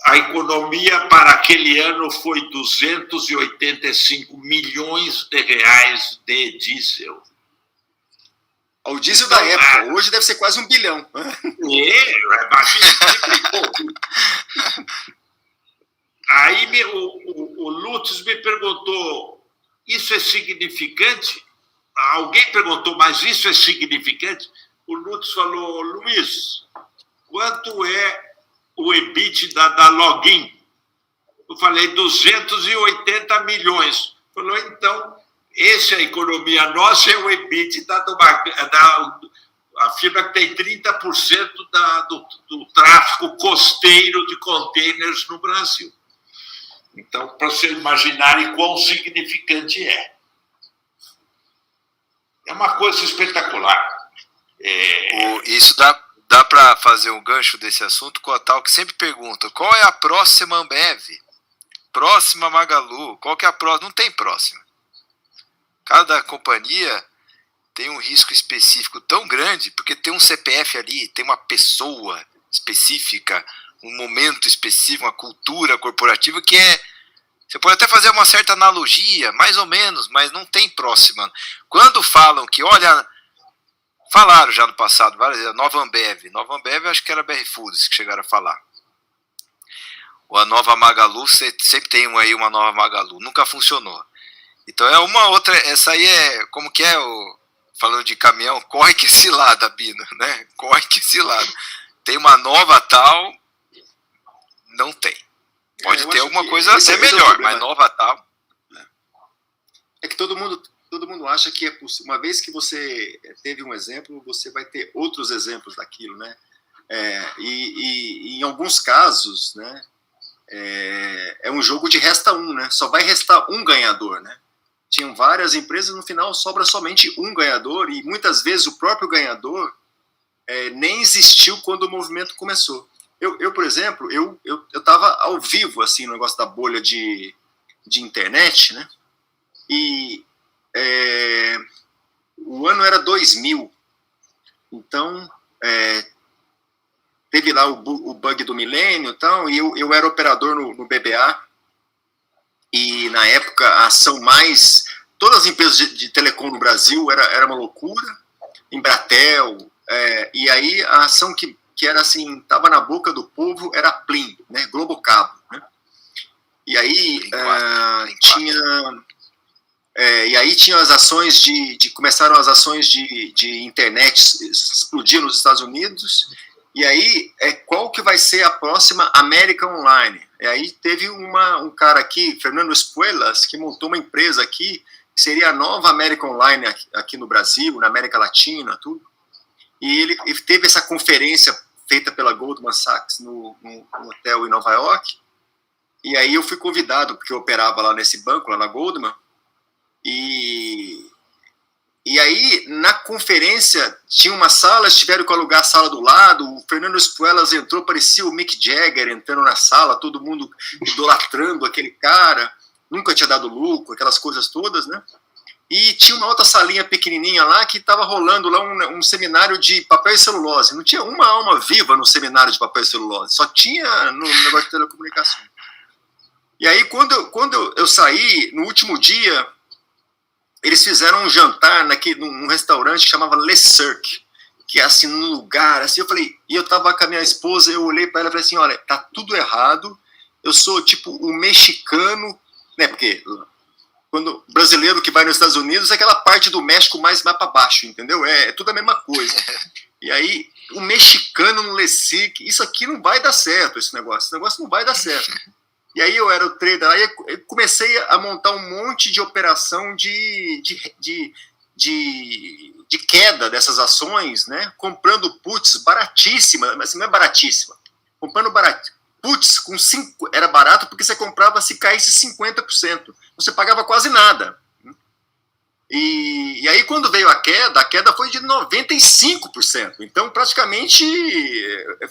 a economia para aquele ano foi 285 milhões de reais de diesel. O diesel da época, hoje deve ser quase 1 bilhão. É baixinho. Aí o Lutz me perguntou, isso é significante? Alguém perguntou, mas isso é significante? O Lutz falou, Luiz, quanto é o EBITDA da Login? Eu falei, 280 milhões. Falou, então, essa é a economia nossa, é o EBITDA a firma que tem 30% do tráfego costeiro de containers no Brasil. Então, para vocês imaginarem quão significante é. É uma coisa espetacular. Isso dá para fazer um gancho desse assunto com a tal que sempre pergunta, qual é a próxima Ambev? Próxima Magalu? Qual que é a próxima? Não tem próxima. Cada companhia tem um risco específico tão grande, porque tem um CPF ali, tem uma pessoa específica, um momento específico, uma cultura corporativa que você pode até fazer uma certa analogia, mais ou menos, mas não tem próxima. Quando falam que, olha, falaram já no passado, várias vezes, Nova Ambev acho que era BR Foods que chegaram a falar. Ou a Nova Magalu, sempre tem aí uma Nova Magalu, nunca funcionou. Então é uma outra, essa aí é, como que é, falando de caminhão, corre que esse lado, Bino, né? Corre que esse lado. Tem uma nova tal, não tem. Pode ter alguma coisa até melhor, mas nova tal. É que todo mundo acha que é possível. Uma vez que você teve um exemplo, você vai ter outros exemplos daquilo, né? E em alguns casos, né? É um jogo de resta um, né? Só vai restar um ganhador, né? Tinham várias empresas, no final sobra somente um ganhador, e muitas vezes o próprio ganhador nem existiu quando o movimento começou. Eu por exemplo, eu estava ao vivo, assim, no negócio da bolha de internet, né? E o ano era 2000, então teve lá o bug do milênio e tal, e eu era operador no BBA, e na época a ação mais todas as empresas de telecom no Brasil, era uma loucura, Embratel, e aí a ação que era assim, estava na boca do povo, era a Plim, né, Globocabo, né? E aí tinha as ações começaram as ações de internet explodir nos Estados Unidos, e aí qual que vai ser a próxima América Online? E aí teve um cara aqui, Fernando Espuelas, que montou uma empresa aqui, que seria a nova América Online aqui no Brasil, na América Latina, tudo. E ele teve essa conferência feita pela Goldman Sachs no hotel em Nova York, e aí eu fui convidado, porque eu operava lá nesse banco, lá na Goldman, e aí na conferência tinha uma sala, tiveram que alugar a sala do lado, o Fernando Espuelas entrou, parecia o Mick Jagger entrando na sala, todo mundo idolatrando aquele cara, nunca tinha dado lucro, aquelas coisas todas, né? E tinha uma outra salinha pequenininha lá que estava rolando lá um seminário de papel e celulose. Não tinha uma alma viva no seminário de papel e celulose, só tinha no negócio de telecomunicação. E aí, quando eu saí, no último dia, eles fizeram um jantar num restaurante que chamava Le Cirque, que é assim, num lugar, assim, eu tava com a minha esposa, eu olhei para ela e falei assim, olha, tá tudo errado, eu sou tipo um mexicano, né, porque quando o brasileiro que vai nos Estados Unidos é aquela parte do México mais para baixo, entendeu? É tudo a mesma coisa. E aí, o mexicano no Le Cirque, isso aqui não vai dar certo, esse negócio não vai dar certo. E aí eu era o trader, aí eu comecei a montar um monte de operação de queda dessas ações, né? Comprando puts baratíssima, mas não é baratíssima, comprando puts era barato porque você comprava se caísse 50%, você pagava quase nada. E aí quando veio a queda foi de 95%, então praticamente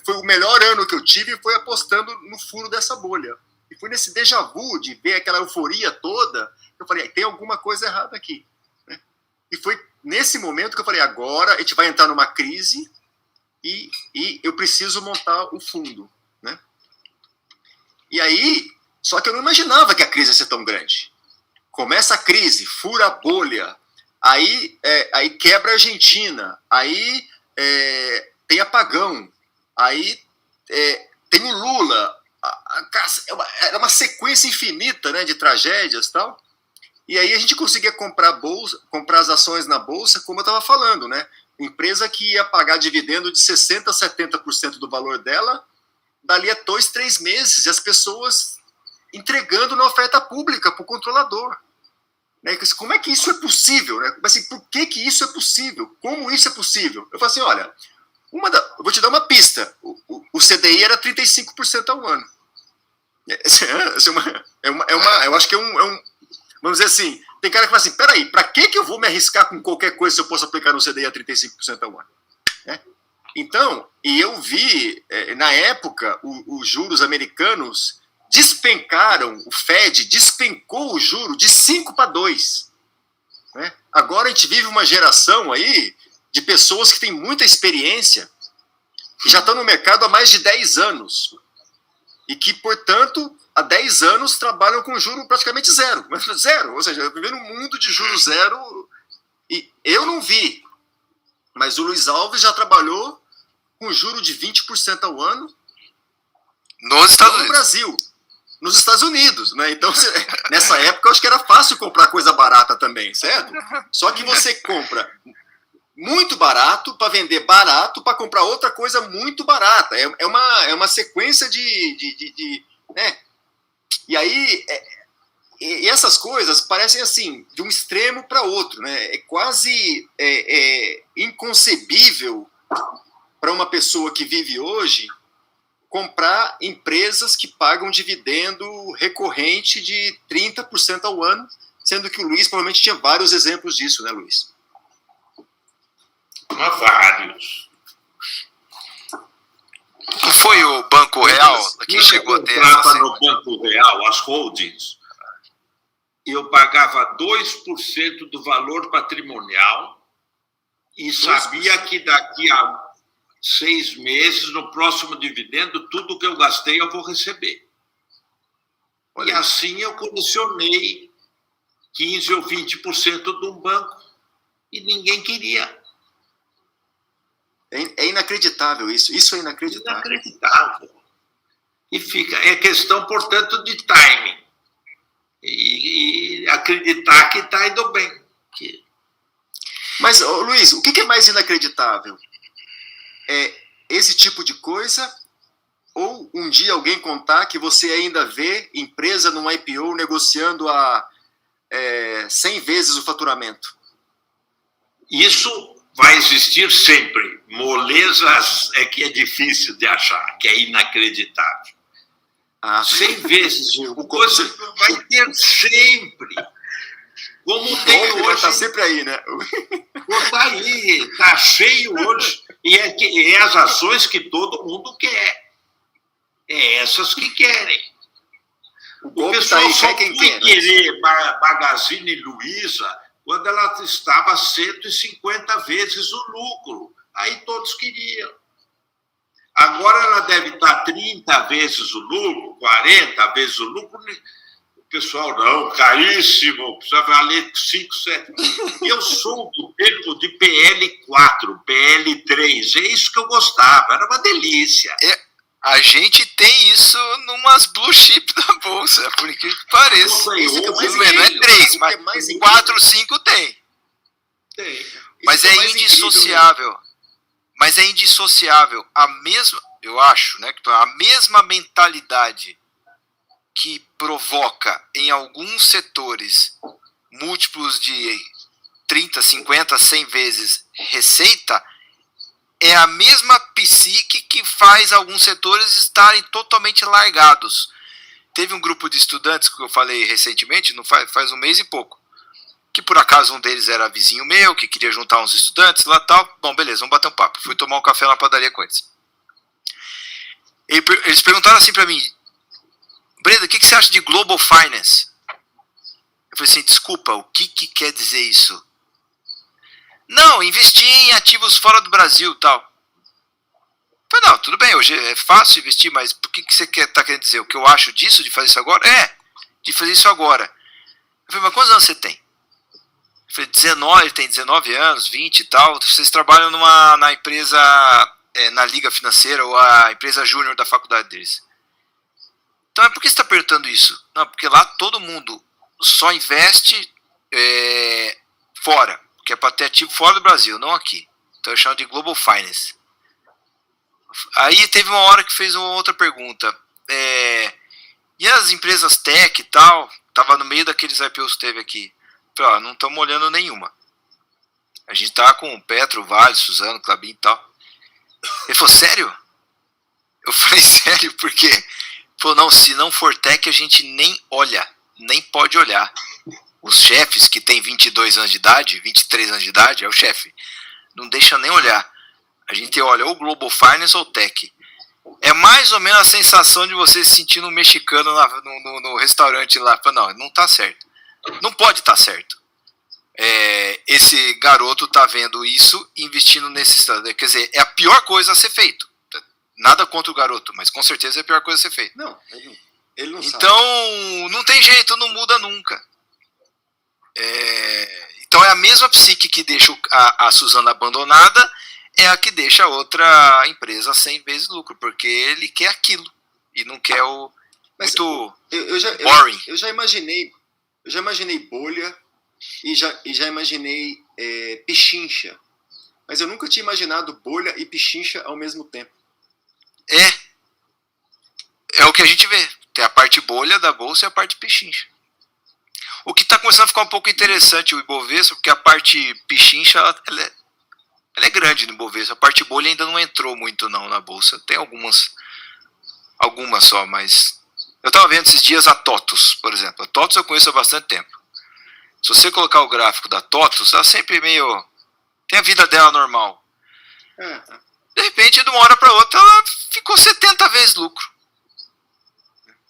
foi o melhor ano que eu tive, foi apostando no furo dessa bolha. E foi nesse déjà vu de ver aquela euforia toda, que eu falei, tem alguma coisa errada aqui, né? E foi nesse momento que eu falei, agora a gente vai entrar numa crise e eu preciso montar o fundo, né? E aí, só que eu não imaginava que a crise ia ser tão grande. Começa a crise, fura a bolha, aí quebra a Argentina, aí tem apagão, aí tem o Lula. Era uma sequência infinita, né, de tragédias e tal. E aí a gente conseguia comprar as ações na bolsa, como eu estava falando, né? Empresa que ia pagar dividendo de 60% a 70% do valor dela, dali a 2, 3 meses, e as pessoas entregando na oferta pública para o controlador. Né? Como é que isso é possível? Né? Assim, por que isso é possível? Como isso é possível? Eu falei assim, olha, eu vou te dar uma pista. O CDI era 35% ao ano. Eu acho que vamos dizer assim, tem cara que fala assim, peraí, para que eu vou me arriscar com qualquer coisa se eu posso aplicar no CDI a 35% ao ano? Então, e eu vi, na época, os juros americanos despencaram, o Fed despencou o juro de 5 para 2. Né? Agora a gente vive uma geração aí de pessoas que têm muita experiência, que já estão no mercado há mais de 10 anos, e que, portanto, há 10 anos trabalham com juro praticamente zero, ou seja, vivendo um mundo de juro zero, e eu não vi, mas o Luiz Alves já trabalhou com juro de 20% ao ano nos Estados Unidos. No Brasil, nos Estados Unidos, né? Então, nessa época, eu acho que era fácil comprar coisa barata também, certo? Só que você compra muito barato para vender barato para comprar outra coisa muito barata. É uma sequência né? E aí, e essas coisas parecem assim, de um extremo para outro, né? É quase inconcebível para uma pessoa que vive hoje comprar empresas que pagam dividendo recorrente de 30% ao ano, sendo que o Luiz provavelmente tinha vários exemplos disso, né, Luiz? Vários. Não foi o Banco Real que chegou a ter essa no Banco Real, as holdings, eu pagava 2% do valor patrimonial e sabia que daqui a 6 meses, no próximo dividendo, tudo que eu gastei eu vou receber. E assim eu colecionei 15% ou 20% de um banco e ninguém queria. É inacreditável isso. Isso é inacreditável. Inacreditável. E é questão, portanto, de timing. E acreditar que está indo bem. Mas, Luiz, o que é mais inacreditável? É esse tipo de coisa ou um dia alguém contar que você ainda vê empresa num IPO negociando a 100 vezes o faturamento? Isso vai existir sempre. Molezas é que é difícil de achar, que é inacreditável. 100 vezes o coisa vai ter sempre. Como tem hoje. Vai estar sempre aí, né? Está aí, está cheio hoje. E é as ações que todo mundo quer. É essas que querem. O pessoal aí, só quem foi quer, querer Magazine Luiza quando ela estava 150 vezes o lucro. Aí todos queriam. Agora ela deve estar 30 vezes o lucro, 40 vezes o lucro. O pessoal, não, caríssimo, precisa valer 5, 7. Eu sou do tempo de PL4, PL3, é isso que eu gostava, era uma delícia. A gente tem isso numas blue chip da bolsa, por incrível que pareça. Isso que é mais não é 3, mas 4, 5 tem. Mas é indissociável. Mas é indissociável. Eu acho, né, que a mesma mentalidade que provoca em alguns setores múltiplos de 30, 50, 100 vezes receita, é a mesma psique que faz alguns setores estarem totalmente largados. Teve um grupo de estudantes que eu falei recentemente, faz um mês e pouco, que por acaso um deles era vizinho meu, que queria juntar uns estudantes lá e tal. Bom, beleza, vamos bater um papo. Fui tomar um café na padaria com eles. Eles perguntaram assim pra mim: Breda, o que você acha de Global Finance? Eu falei assim, desculpa, o que quer dizer isso? Não, investir em ativos fora do Brasil e tal. Eu falei, não, tudo bem, hoje é fácil investir, mas por que você está querendo dizer? O que eu acho disso, de fazer isso agora? De fazer isso agora. Eu falei, mas quantos anos você tem? Eu falei, 19, tem 19 anos, 20 e tal. Vocês trabalham na empresa, na Liga Financeira ou a empresa júnior da faculdade deles. Então, por que você está perguntando isso? Não, porque lá todo mundo só investe fora, que é para ter ativo fora do Brasil, não aqui. Então eu chamo de Global Finance. Aí teve uma hora que fez uma outra pergunta. E as empresas tech e tal, estava no meio daqueles IPOs que teve aqui. Eu falei, não estamos olhando nenhuma. A gente está com o Petro, Vale, Suzano, Klabin e tal. Ele falou, sério? Eu falei, sério, por quê? Ele falou, não, se não for tech a gente nem olha, nem pode olhar. Os chefes que têm 22 anos de idade, 23 anos de idade, é o chefe. Não deixa nem olhar. A gente olha ou Global Finance ou Tech. É mais ou menos a sensação de você se sentindo um mexicano no restaurante lá. Não tá certo. Não pode estar certo. Esse garoto tá vendo isso e investindo nesse... Quer dizer, é a pior coisa a ser feito. Nada contra o garoto, mas com certeza é a pior coisa a ser feita. Não, ele não então, sabe. Não tem jeito, não muda nunca. Então é a mesma psique que deixa a Suzana abandonada, é a que deixa a outra empresa 100 vezes lucro, porque ele quer aquilo e não quer o muito boring. Eu já imaginei bolha e já imaginei pichincha, mas eu nunca tinha imaginado bolha e pichincha ao mesmo tempo. É o que a gente vê. Tem a parte bolha da bolsa e a parte pichincha. O que está começando a ficar um pouco interessante o Ibovespa, porque a parte pichincha ela é grande no Ibovespa. A parte bolha ainda não entrou muito não na bolsa. Tem algumas só, mas... Eu estava vendo esses dias a TOTUS, por exemplo. A TOTUS eu conheço há bastante tempo. Se você colocar o gráfico da TOTUS, ela sempre meio... Tem a vida dela normal. De repente, de uma hora para outra, ela ficou 70 vezes lucro.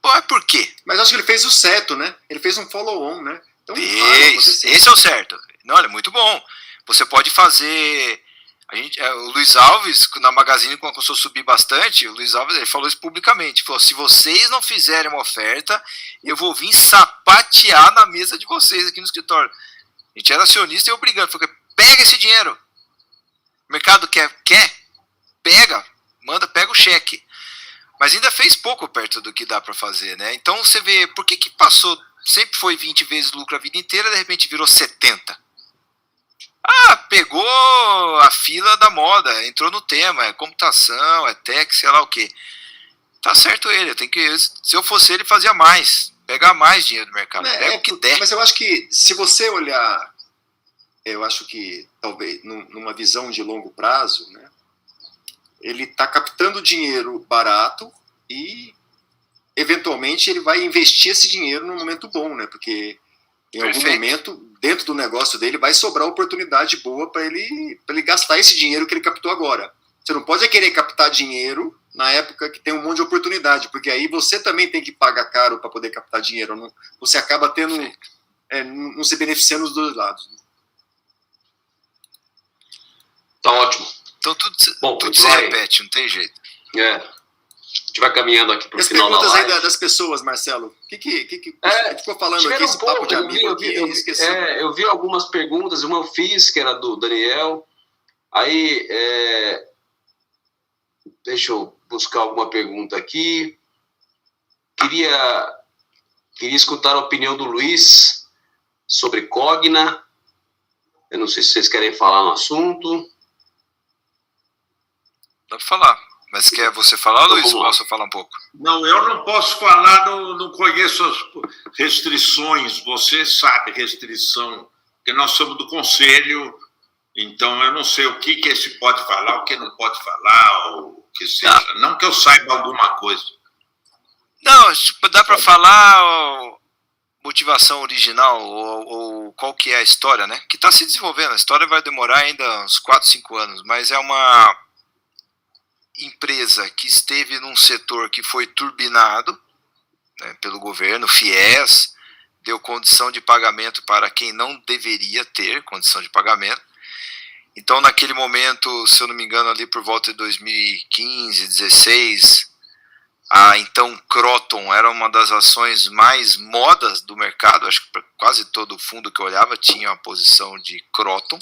Pô, é por quê? Mas acho que ele fez o certo, né? Ele fez um follow-on, né? Então, esse é o certo. Não, é muito bom. Você pode fazer O Luiz Alves, na Magazine, quando começou a subir bastante, o Luiz Alves ele falou isso publicamente. Falou: se vocês não fizerem uma oferta, eu vou vir sapatear na mesa de vocês aqui no escritório. A gente era acionista e eu brigando. Falei: pega esse dinheiro. O mercado quer? Pega, pega o cheque. Mas ainda fez pouco perto do que dá para fazer, né? Então você vê, por que passou, sempre foi 20 vezes lucro a vida inteira, de repente virou 70? Pegou a fila da moda, entrou no tema, é computação, é tech, sei lá o que. Tá certo ele, se eu fosse ele, fazia mais, pegar mais dinheiro do mercado, pega o que der. Mas eu acho que, se você olhar, eu acho que, talvez, numa visão de longo prazo, né, ele está captando dinheiro barato e, eventualmente, ele vai investir esse dinheiro num momento bom, né, porque em algum momento, dentro do negócio dele, vai sobrar oportunidade boa para ele gastar esse dinheiro que ele captou agora. Você não pode querer captar dinheiro na época que tem um monte de oportunidade, porque aí você também tem que pagar caro para poder captar dinheiro. Não, você acaba tendo, não se beneficiando dos dois lados. Tá ótimo. Então tudo se repete, não tem jeito. A gente vai caminhando aqui para o final da live. As perguntas aí das pessoas, Marcelo. O que a gente ficou falando aqui, esse papo de amigo aqui? Eu vi algumas perguntas, uma eu fiz, que era do Daniel. Aí, deixa eu buscar alguma pergunta aqui. Queria escutar a opinião do Luiz sobre Cogna. Eu não sei se vocês querem falar no assunto. Dá para falar. Mas quer você falar, então, Luiz? Posso falar um pouco? Não, eu não posso falar, não conheço as restrições. Você sabe restrição, porque nós somos do conselho, então eu não sei o que se pode falar, o que não pode falar, ou o que seja. Não que eu saiba alguma coisa. Não, dá para falar motivação original, ou qual que é a história, né? Que está se desenvolvendo. A história vai demorar ainda uns 4, 5 anos, mas é uma empresa que esteve num setor que foi turbinado, né, pelo governo, FIES, deu condição de pagamento para quem não deveria ter condição de pagamento. Então, naquele momento, se eu não me engano, ali por volta de 2015, 2016, a então Croton era uma das ações mais modas do mercado. Acho que quase todo fundo que eu olhava tinha uma posição de Croton.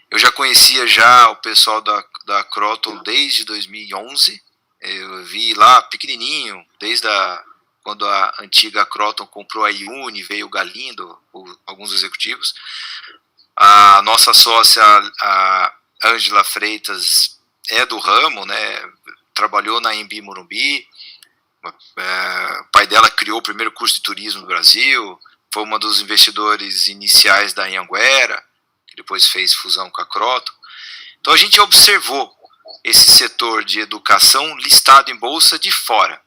Eu já conhecia o pessoal da Croton desde 2011. Eu vi lá pequenininho, desde quando a antiga Croton comprou a Iune, veio o Galindo, alguns executivos. A nossa sócia, a Ângela Freitas, é do ramo, né? Trabalhou na Embi Morumbi. O pai dela criou o primeiro curso de turismo no Brasil, foi uma dos investidores iniciais da Anhanguera, que depois fez fusão com a Croton. Então a gente observou esse setor de educação listado em bolsa de fora.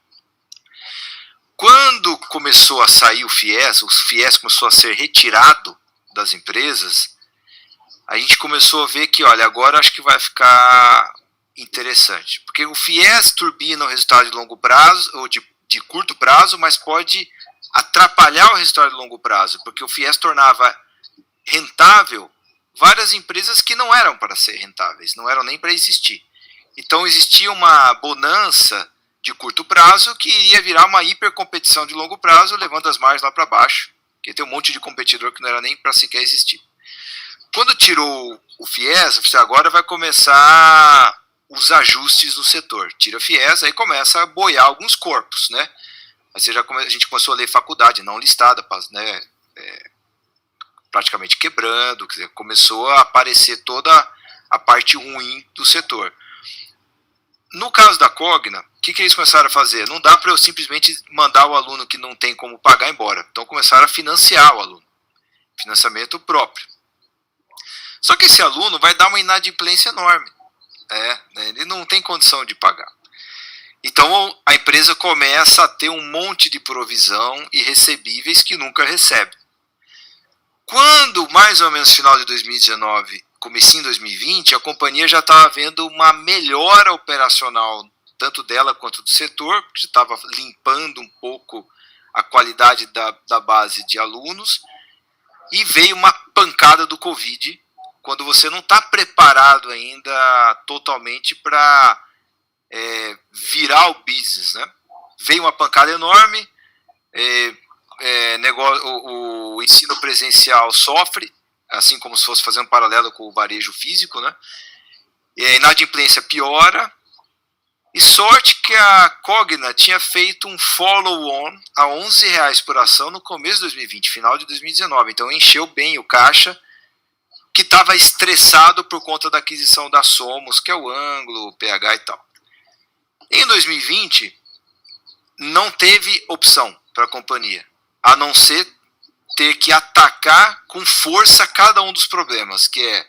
Quando começou a sair o FIES começou a ser retirado das empresas, a gente começou a ver que, olha, agora acho que vai ficar interessante, porque o FIES turbina o resultado de longo prazo, ou de curto prazo, mas pode atrapalhar o resultado de longo prazo, porque o FIES tornava rentável várias empresas que não eram para ser rentáveis, não eram nem para existir. Então existia uma bonança de curto prazo que iria virar uma hipercompetição de longo prazo, levando as margens lá para baixo, porque tem um monte de competidor que não era nem para sequer existir. Quando tirou o FIES, agora vai começar os ajustes no setor. Tira o FIES, aí começa a boiar alguns corpos, né? Aí a gente começou a ler faculdade não listada, né? Praticamente quebrando, quer dizer, começou a aparecer toda a parte ruim do setor. No caso da Cogna, o que eles começaram a fazer? Não dá para eu simplesmente mandar o aluno que não tem como pagar embora. Então começaram a financiar o aluno. Financiamento próprio. Só que esse aluno vai dar uma inadimplência enorme. Ele não tem condição de pagar. Então a empresa começa a ter um monte de provisão e recebíveis que nunca recebe. Quando, mais ou menos final de 2019, comecinho de 2020, a companhia já estava vendo uma melhora operacional, tanto dela quanto do setor, porque já estava limpando um pouco a qualidade da base de alunos, e veio uma pancada do Covid, quando você não está preparado ainda totalmente para virar o business, né? Veio uma pancada enorme, o ensino presencial sofre, assim como se fosse fazer um paralelo com o varejo físico, né? E a inadimplência piora, e sorte que a Cogna tinha feito um follow-on a R$11 por ação no começo de 2020, final de 2019, então encheu bem o caixa, que estava estressado por conta da aquisição da Somos, que é o Ângulo, o PH e tal. Em 2020, não teve opção para a companhia, a não ser ter que atacar com força cada um dos problemas, que é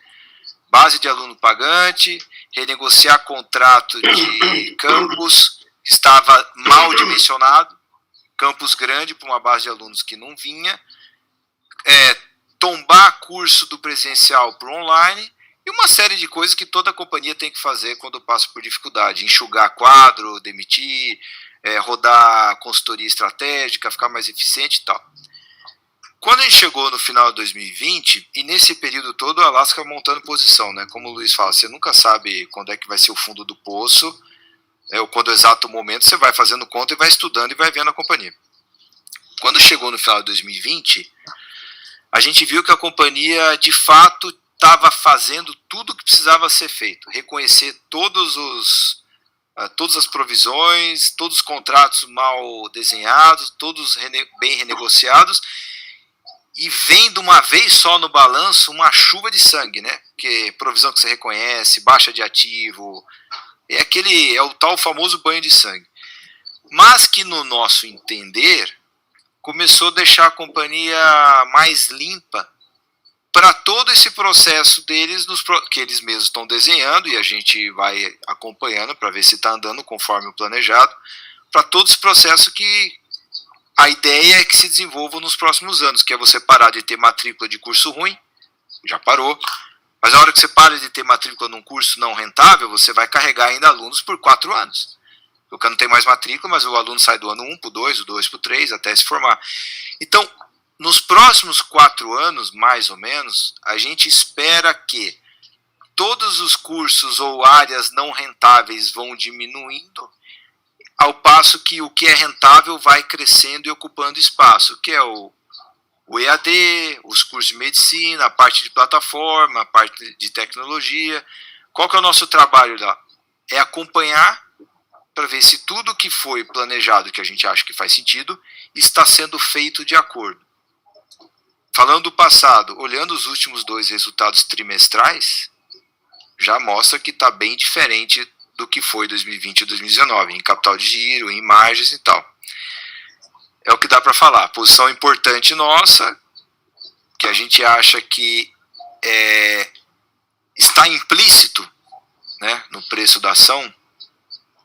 base de aluno pagante, renegociar contrato de campus, que estava mal dimensionado, campus grande para uma base de alunos que não vinha, tombar curso do presencial para o online, e uma série de coisas que toda companhia tem que fazer quando passa por dificuldade, enxugar quadro, demitir, rodar consultoria estratégica, ficar mais eficiente e tal. Quando a gente chegou no final de 2020, e nesse período todo a Alaska montando posição, né? Como o Luiz fala, você nunca sabe quando é que vai ser o fundo do poço, ou quando é o exato momento, você vai fazendo conta e vai estudando e vai vendo a companhia. Quando chegou no final de 2020, a gente viu que a companhia de fato estava fazendo tudo o que precisava ser feito, reconhecer todas as provisões, todos os contratos mal desenhados, todos bem renegociados, e vendo uma vez só no balanço uma chuva de sangue, né? Porque provisão que você reconhece, baixa de ativo, é o tal famoso banho de sangue. Mas que no nosso entender começou a deixar a companhia mais limpa para todo esse processo deles, que eles mesmos estão desenhando, e a gente vai acompanhando para ver se está andando conforme o planejado, para todo esse processo que a ideia é que se desenvolva nos próximos anos, que é você parar de ter matrícula de curso ruim, já parou, mas a hora que você para de ter matrícula num curso não rentável, você vai carregar ainda alunos por 4 anos. Porque não tem mais matrícula, mas o aluno sai do ano 1 para o 2, do 2 para o 3, até se formar. Então, nos próximos 4 anos, mais ou menos, a gente espera que todos os cursos ou áreas não rentáveis vão diminuindo, ao passo que o que é rentável vai crescendo e ocupando espaço, que é o EAD, os cursos de medicina, a parte de plataforma, a parte de tecnologia. Qual que é o nosso trabalho lá? É acompanhar para ver se tudo que foi planejado, que a gente acha que faz sentido, está sendo feito de acordo. Falando do passado, olhando os últimos 2 resultados trimestrais, já mostra que está bem diferente do que foi 2020 e 2019, em capital de giro, em margens e tal. É o que dá para falar. Posição importante nossa, que a gente acha que está implícito, né, no preço da ação,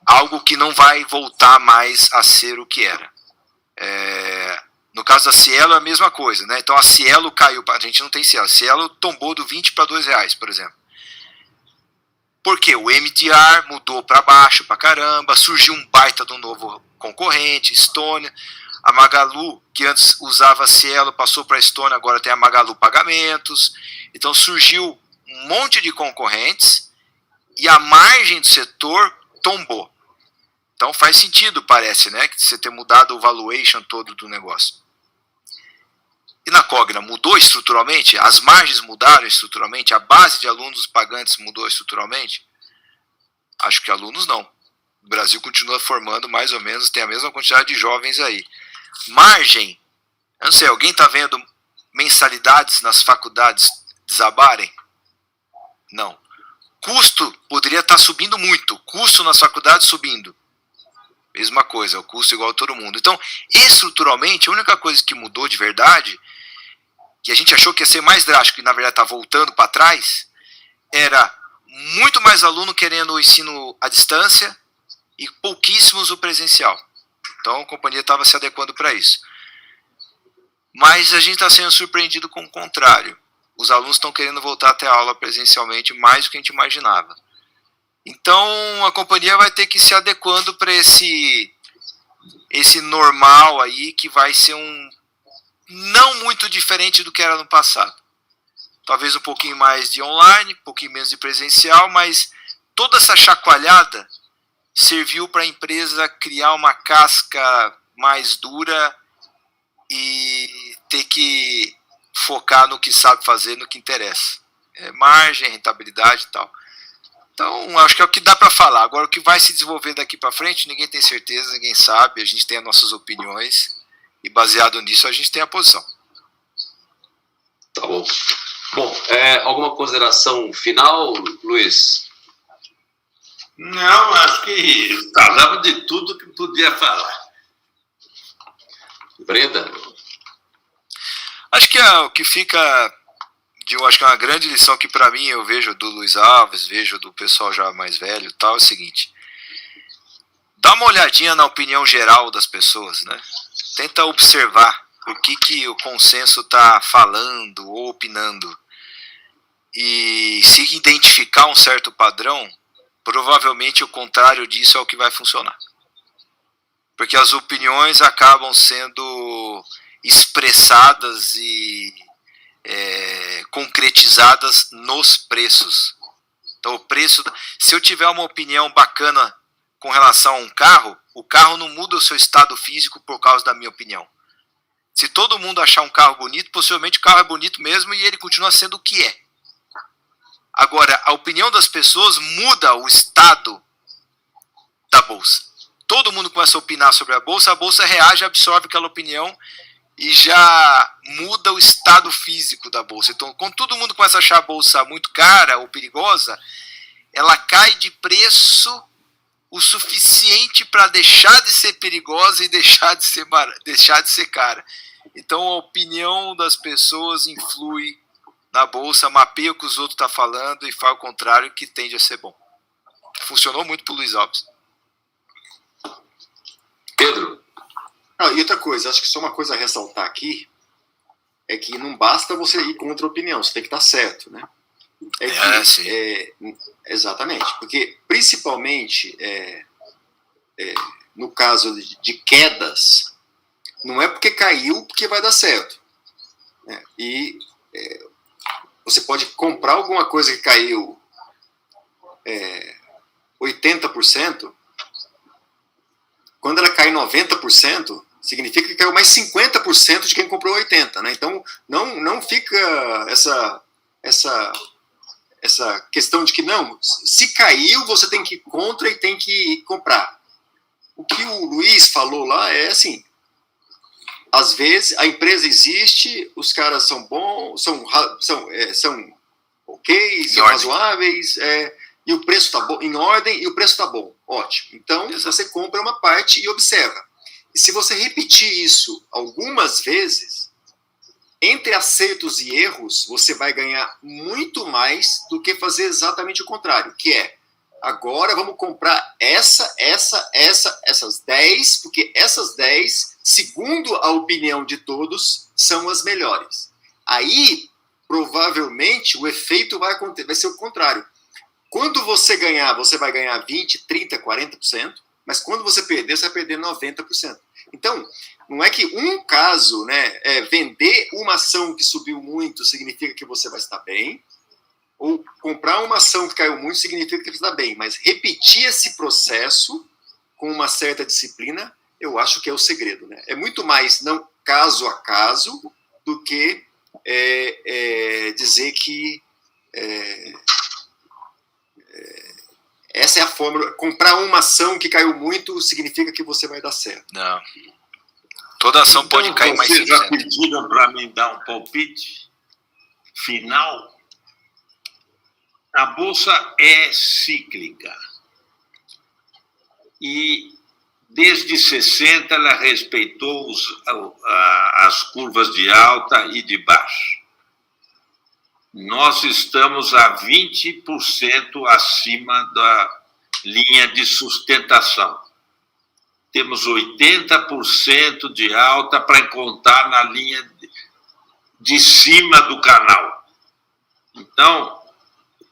algo que não vai voltar mais a ser o que era. No caso da Cielo é a mesma coisa, né? Então a Cielo caiu, a gente não tem Cielo, a Cielo tombou do 20 para R$2, por exemplo. Porque o MDR mudou para baixo para caramba, surgiu um baita de um novo concorrente, Estônia. A Magalu, que antes usava a Cielo, passou para a Estônia, agora tem a Magalu Pagamentos. Então surgiu um monte de concorrentes e a margem do setor tombou. Então faz sentido, parece, né, que você ter mudado o valuation todo do negócio. E na Cogna mudou estruturalmente? As margens mudaram estruturalmente? A base de alunos pagantes mudou estruturalmente? Acho que alunos não. O Brasil continua formando mais ou menos, tem a mesma quantidade de jovens aí. Margem, eu não sei, alguém está vendo mensalidades nas faculdades desabarem? Não. Custo poderia estar subindo muito, custo nas faculdades subindo. Mesma coisa, o custo igual a todo mundo. Então, estruturalmente, a única coisa que mudou de verdade, que a gente achou que ia ser mais drástico e na verdade está voltando para trás, era muito mais aluno querendo o ensino à distância e pouquíssimos o presencial. Então a companhia estava se adequando para isso. Mas a gente está sendo surpreendido com o contrário. Os alunos estão querendo voltar até a aula presencialmente mais do que a gente imaginava. Então a companhia vai ter que ir se adequando para esse normal aí, que vai ser não muito diferente do que era no passado. talvez um pouquinho mais de online, um pouquinho menos de presencial, mas toda essa chacoalhada serviu para a empresa criar uma casca mais dura e ter que focar no que sabe fazer, no que interessa. Margem, rentabilidade e tal. Então, acho que é o que dá para falar. Agora, o que vai se desenvolver daqui para frente, ninguém tem certeza, ninguém sabe, a gente tem as nossas opiniões e baseado nisso a gente tem a posição. Tá bom. Bom, alguma consideração final, Luiz? Não, acho que falamos de tudo que podia falar. Brenda? Acho que o que fica, acho que é uma grande lição que para mim eu vejo do Luiz Alves, vejo do pessoal já mais velho e tal, é o seguinte: dá uma olhadinha na opinião geral das pessoas, né? Tenta observar o que o consenso está falando ou opinando. E se identificar um certo padrão, provavelmente o contrário disso é o que vai funcionar. Porque as opiniões acabam sendo expressadas e concretizadas nos preços. Então, o preço, se eu tiver uma opinião bacana com relação a um carro, o carro não muda o seu estado físico por causa da minha opinião. Se todo mundo achar um carro bonito, possivelmente o carro é bonito mesmo e ele continua sendo o que é. Agora, a opinião das pessoas muda o estado da bolsa. Todo mundo começa a opinar sobre a bolsa reage, absorve aquela opinião e já muda o estado físico da bolsa. Então, quando todo mundo começa a achar a bolsa muito cara ou perigosa, ela cai de preço o suficiente para deixar de ser perigosa e deixar de ser cara. Então, a opinião das pessoas influi na bolsa, mapeia o que os outros estão falando e faz o contrário, que tende a ser bom. Funcionou muito para o Luiz Alves. Pedro? E outra coisa, acho que só uma coisa a ressaltar aqui é que não basta você ir contra a opinião, você tem que estar certo, né? Sim. Exatamente, porque principalmente no caso de quedas, não é porque caiu porque vai dar certo, né? Você pode comprar alguma coisa que caiu 80%, quando ela cai 90%, significa que caiu mais 50% de quem comprou 80%, né? Então, não fica essa questão de que, não, se caiu, você tem que ir contra e tem que comprar. O que o Luiz falou lá é assim, às vezes a empresa existe, os caras são bons, são ok, são razoáveis, e o preço está bom, em ordem, e o preço está bom, ótimo. Então, você compra uma parte e observa. E se você repetir isso algumas vezes, entre acertos e erros, você vai ganhar muito mais do que fazer exatamente o contrário, que é, agora vamos comprar essas 10, porque essas 10, segundo a opinião de todos, são as melhores. Aí, provavelmente, o efeito vai ser o contrário. Quando você ganhar, você vai ganhar 20%, 30%, 40%, mas quando você perder, você vai perder 90%. Então, não é que um caso, né, vender uma ação que subiu muito significa que você vai estar bem, ou comprar uma ação que caiu muito significa que você está bem, mas repetir esse processo com uma certa disciplina, eu acho que é o segredo, né? É muito mais não caso a caso do que dizer que essa é a fórmula. Comprar uma ação que caiu muito significa que você vai dar certo. Não. Toda ação então, pode cair mais 5%. Vocês já pediram para mim dar um palpite final? A bolsa é cíclica. E desde 60 ela respeitou as curvas de alta e de baixa. Nós estamos a 20% acima da linha de sustentação. Temos 80% de alta para encontrar na linha de cima do canal. Então,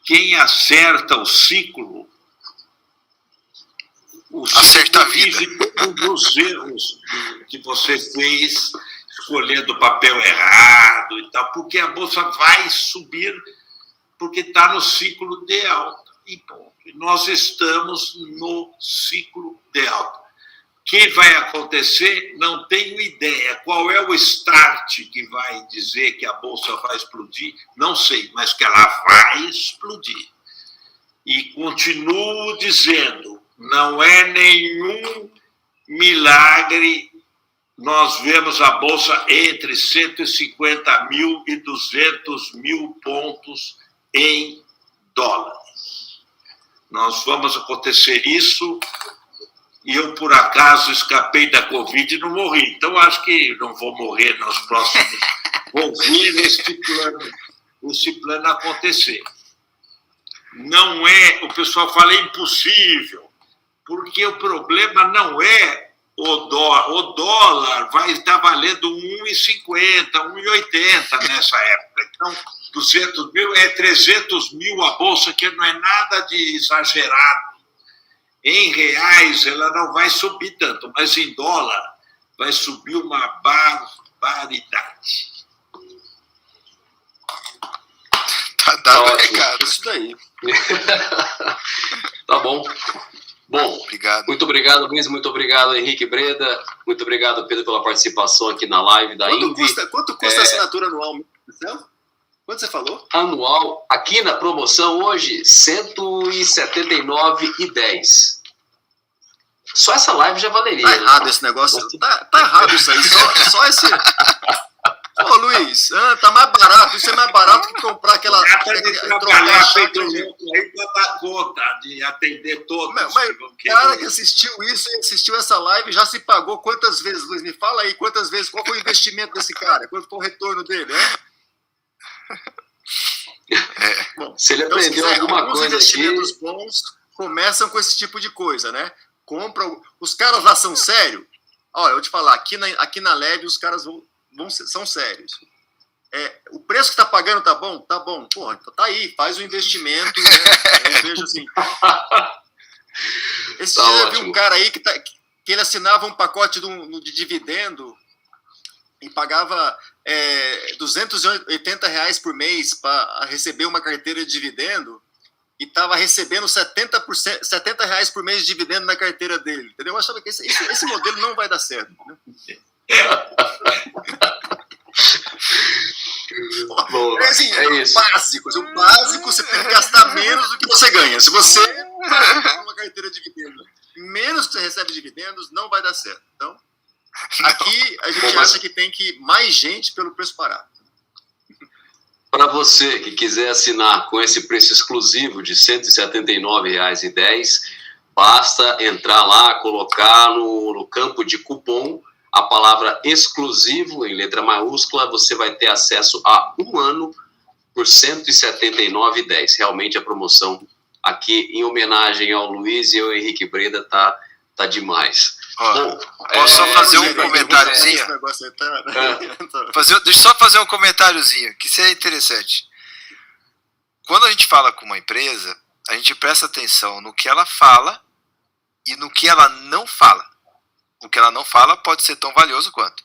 quem acerta o ciclo acerta a vida. Dos erros que você fez escolhendo o papel errado e tal, porque a Bolsa vai subir, porque está no ciclo de alta. E ponto. Nós estamos no ciclo de alta. O que vai acontecer, não tenho ideia. Qual é o start que vai dizer que a Bolsa vai explodir? Não sei, mas que ela vai explodir. E continuo dizendo, não é nenhum milagre. Nós vemos a Bolsa entre 150 mil e 200 mil pontos em dólares. Nós vamos acontecer isso, e eu, por acaso, escapei da Covid e não morri. Então, acho que não vou morrer nos próximos... Vou ver esse plano acontecer. Não é... O pessoal fala é impossível, porque o problema não é o dólar. O dólar vai estar valendo 1,50, 1,80 nessa época. Então, 200 mil é 300 mil a Bolsa, que não é nada de exagerado. Em reais, ela não vai subir tanto, mas em dólar vai subir uma barbaridade. Tá dado recado. Isso daí. Tá bom. Bom, Obrigado. muito obrigado, Luiz, muito obrigado, Henrique Breda, muito obrigado, Pedro, pela participação aqui na live da Invi. Quanto custa a assinatura anual? Quanto você falou? Anual, aqui na promoção hoje, R$ 179,10. Só essa live já valeria. Tá errado esse negócio. Tá errado isso aí. Só esse... Ô, Luiz, tá mais barato. Isso é mais barato que comprar aquela... Trata de trabalhar feito louco aí para dar conta de atender todos. Mas o cara que assistiu isso e assistiu essa live já se pagou quantas vezes, Luiz? Me fala aí quantas vezes. Qual foi o investimento desse cara? Quanto foi o retorno dele, né? Bom, se ele aprendeu alguma coisa investimentos aqui... bons começam com esse tipo de coisa, né? Os caras lá são sérios. Olha, eu vou te falar, aqui na Leve os caras são sérios. O preço que tá pagando tá bom? Tá bom. Porra, então tá aí, faz o investimento, né? Eu vejo assim. Esse dia eu vi um cara aí que ele assinava um pacote de dividendo e pagava R$280 por mês para receber uma carteira de dividendo e estava recebendo R$70 por mês de dividendo na carteira dele. Entendeu? Eu achava que esse modelo não vai dar certo. Né? Assim, isso. O básico você tem que gastar menos do que você ganha. Se você paga uma carteira de dividendo menos que você recebe dividendos, não vai dar certo. Então, aqui a gente acha que tem que ir mais gente pelo preço parado. Para você que quiser assinar com esse preço exclusivo de R$ 179,10, basta entrar lá, colocar no campo de cupom a palavra exclusivo em letra maiúscula, você vai ter acesso a 1 ano por R$ 179,10. Realmente a promoção aqui em homenagem ao Luiz e ao Henrique Breda tá demais. Bom, posso só fazer um comentáriozinho? Deixa eu só fazer um comentáriozinho, que isso é interessante. Quando a gente fala com uma empresa, a gente presta atenção no que ela fala e no que ela não fala. O que ela não fala pode ser tão valioso quanto.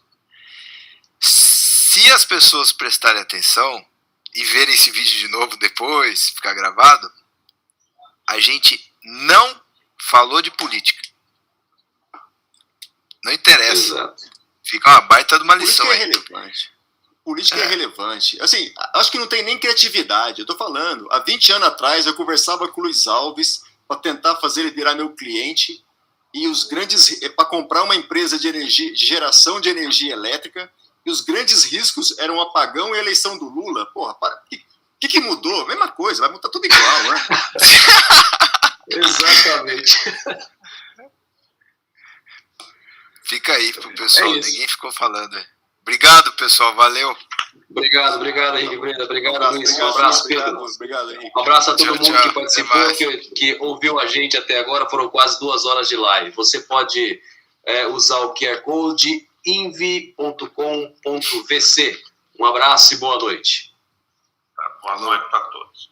Se as pessoas prestarem atenção e verem esse vídeo de novo depois, ficar gravado, a gente não falou de política. Não interessa. Exato. Fica uma baita de uma lição. Política é relevante. Política é relevante. Assim, acho que não tem nem criatividade. Eu tô falando, há 20 anos atrás eu conversava com o Luiz Alves para tentar fazer ele virar meu cliente e os grandes, para comprar uma empresa de energia, de geração de energia elétrica, e os grandes riscos eram o apagão e a eleição do Lula. Porra, o que mudou? Mesma coisa, vai mudar tudo igual, né? Exatamente. Fica aí pro pessoal, ninguém ficou falando. Obrigado, pessoal, valeu. Obrigado, Henrique Breda. Obrigado, Luiz. Um abraço, Pedro. Obrigado, Henrique. Um abraço a todo mundo tchau. que participou, que ouviu a gente até agora. Foram quase 2 horas de live. Você pode usar o QR Code invi.com.vc. Um abraço e boa noite. Boa noite para todos.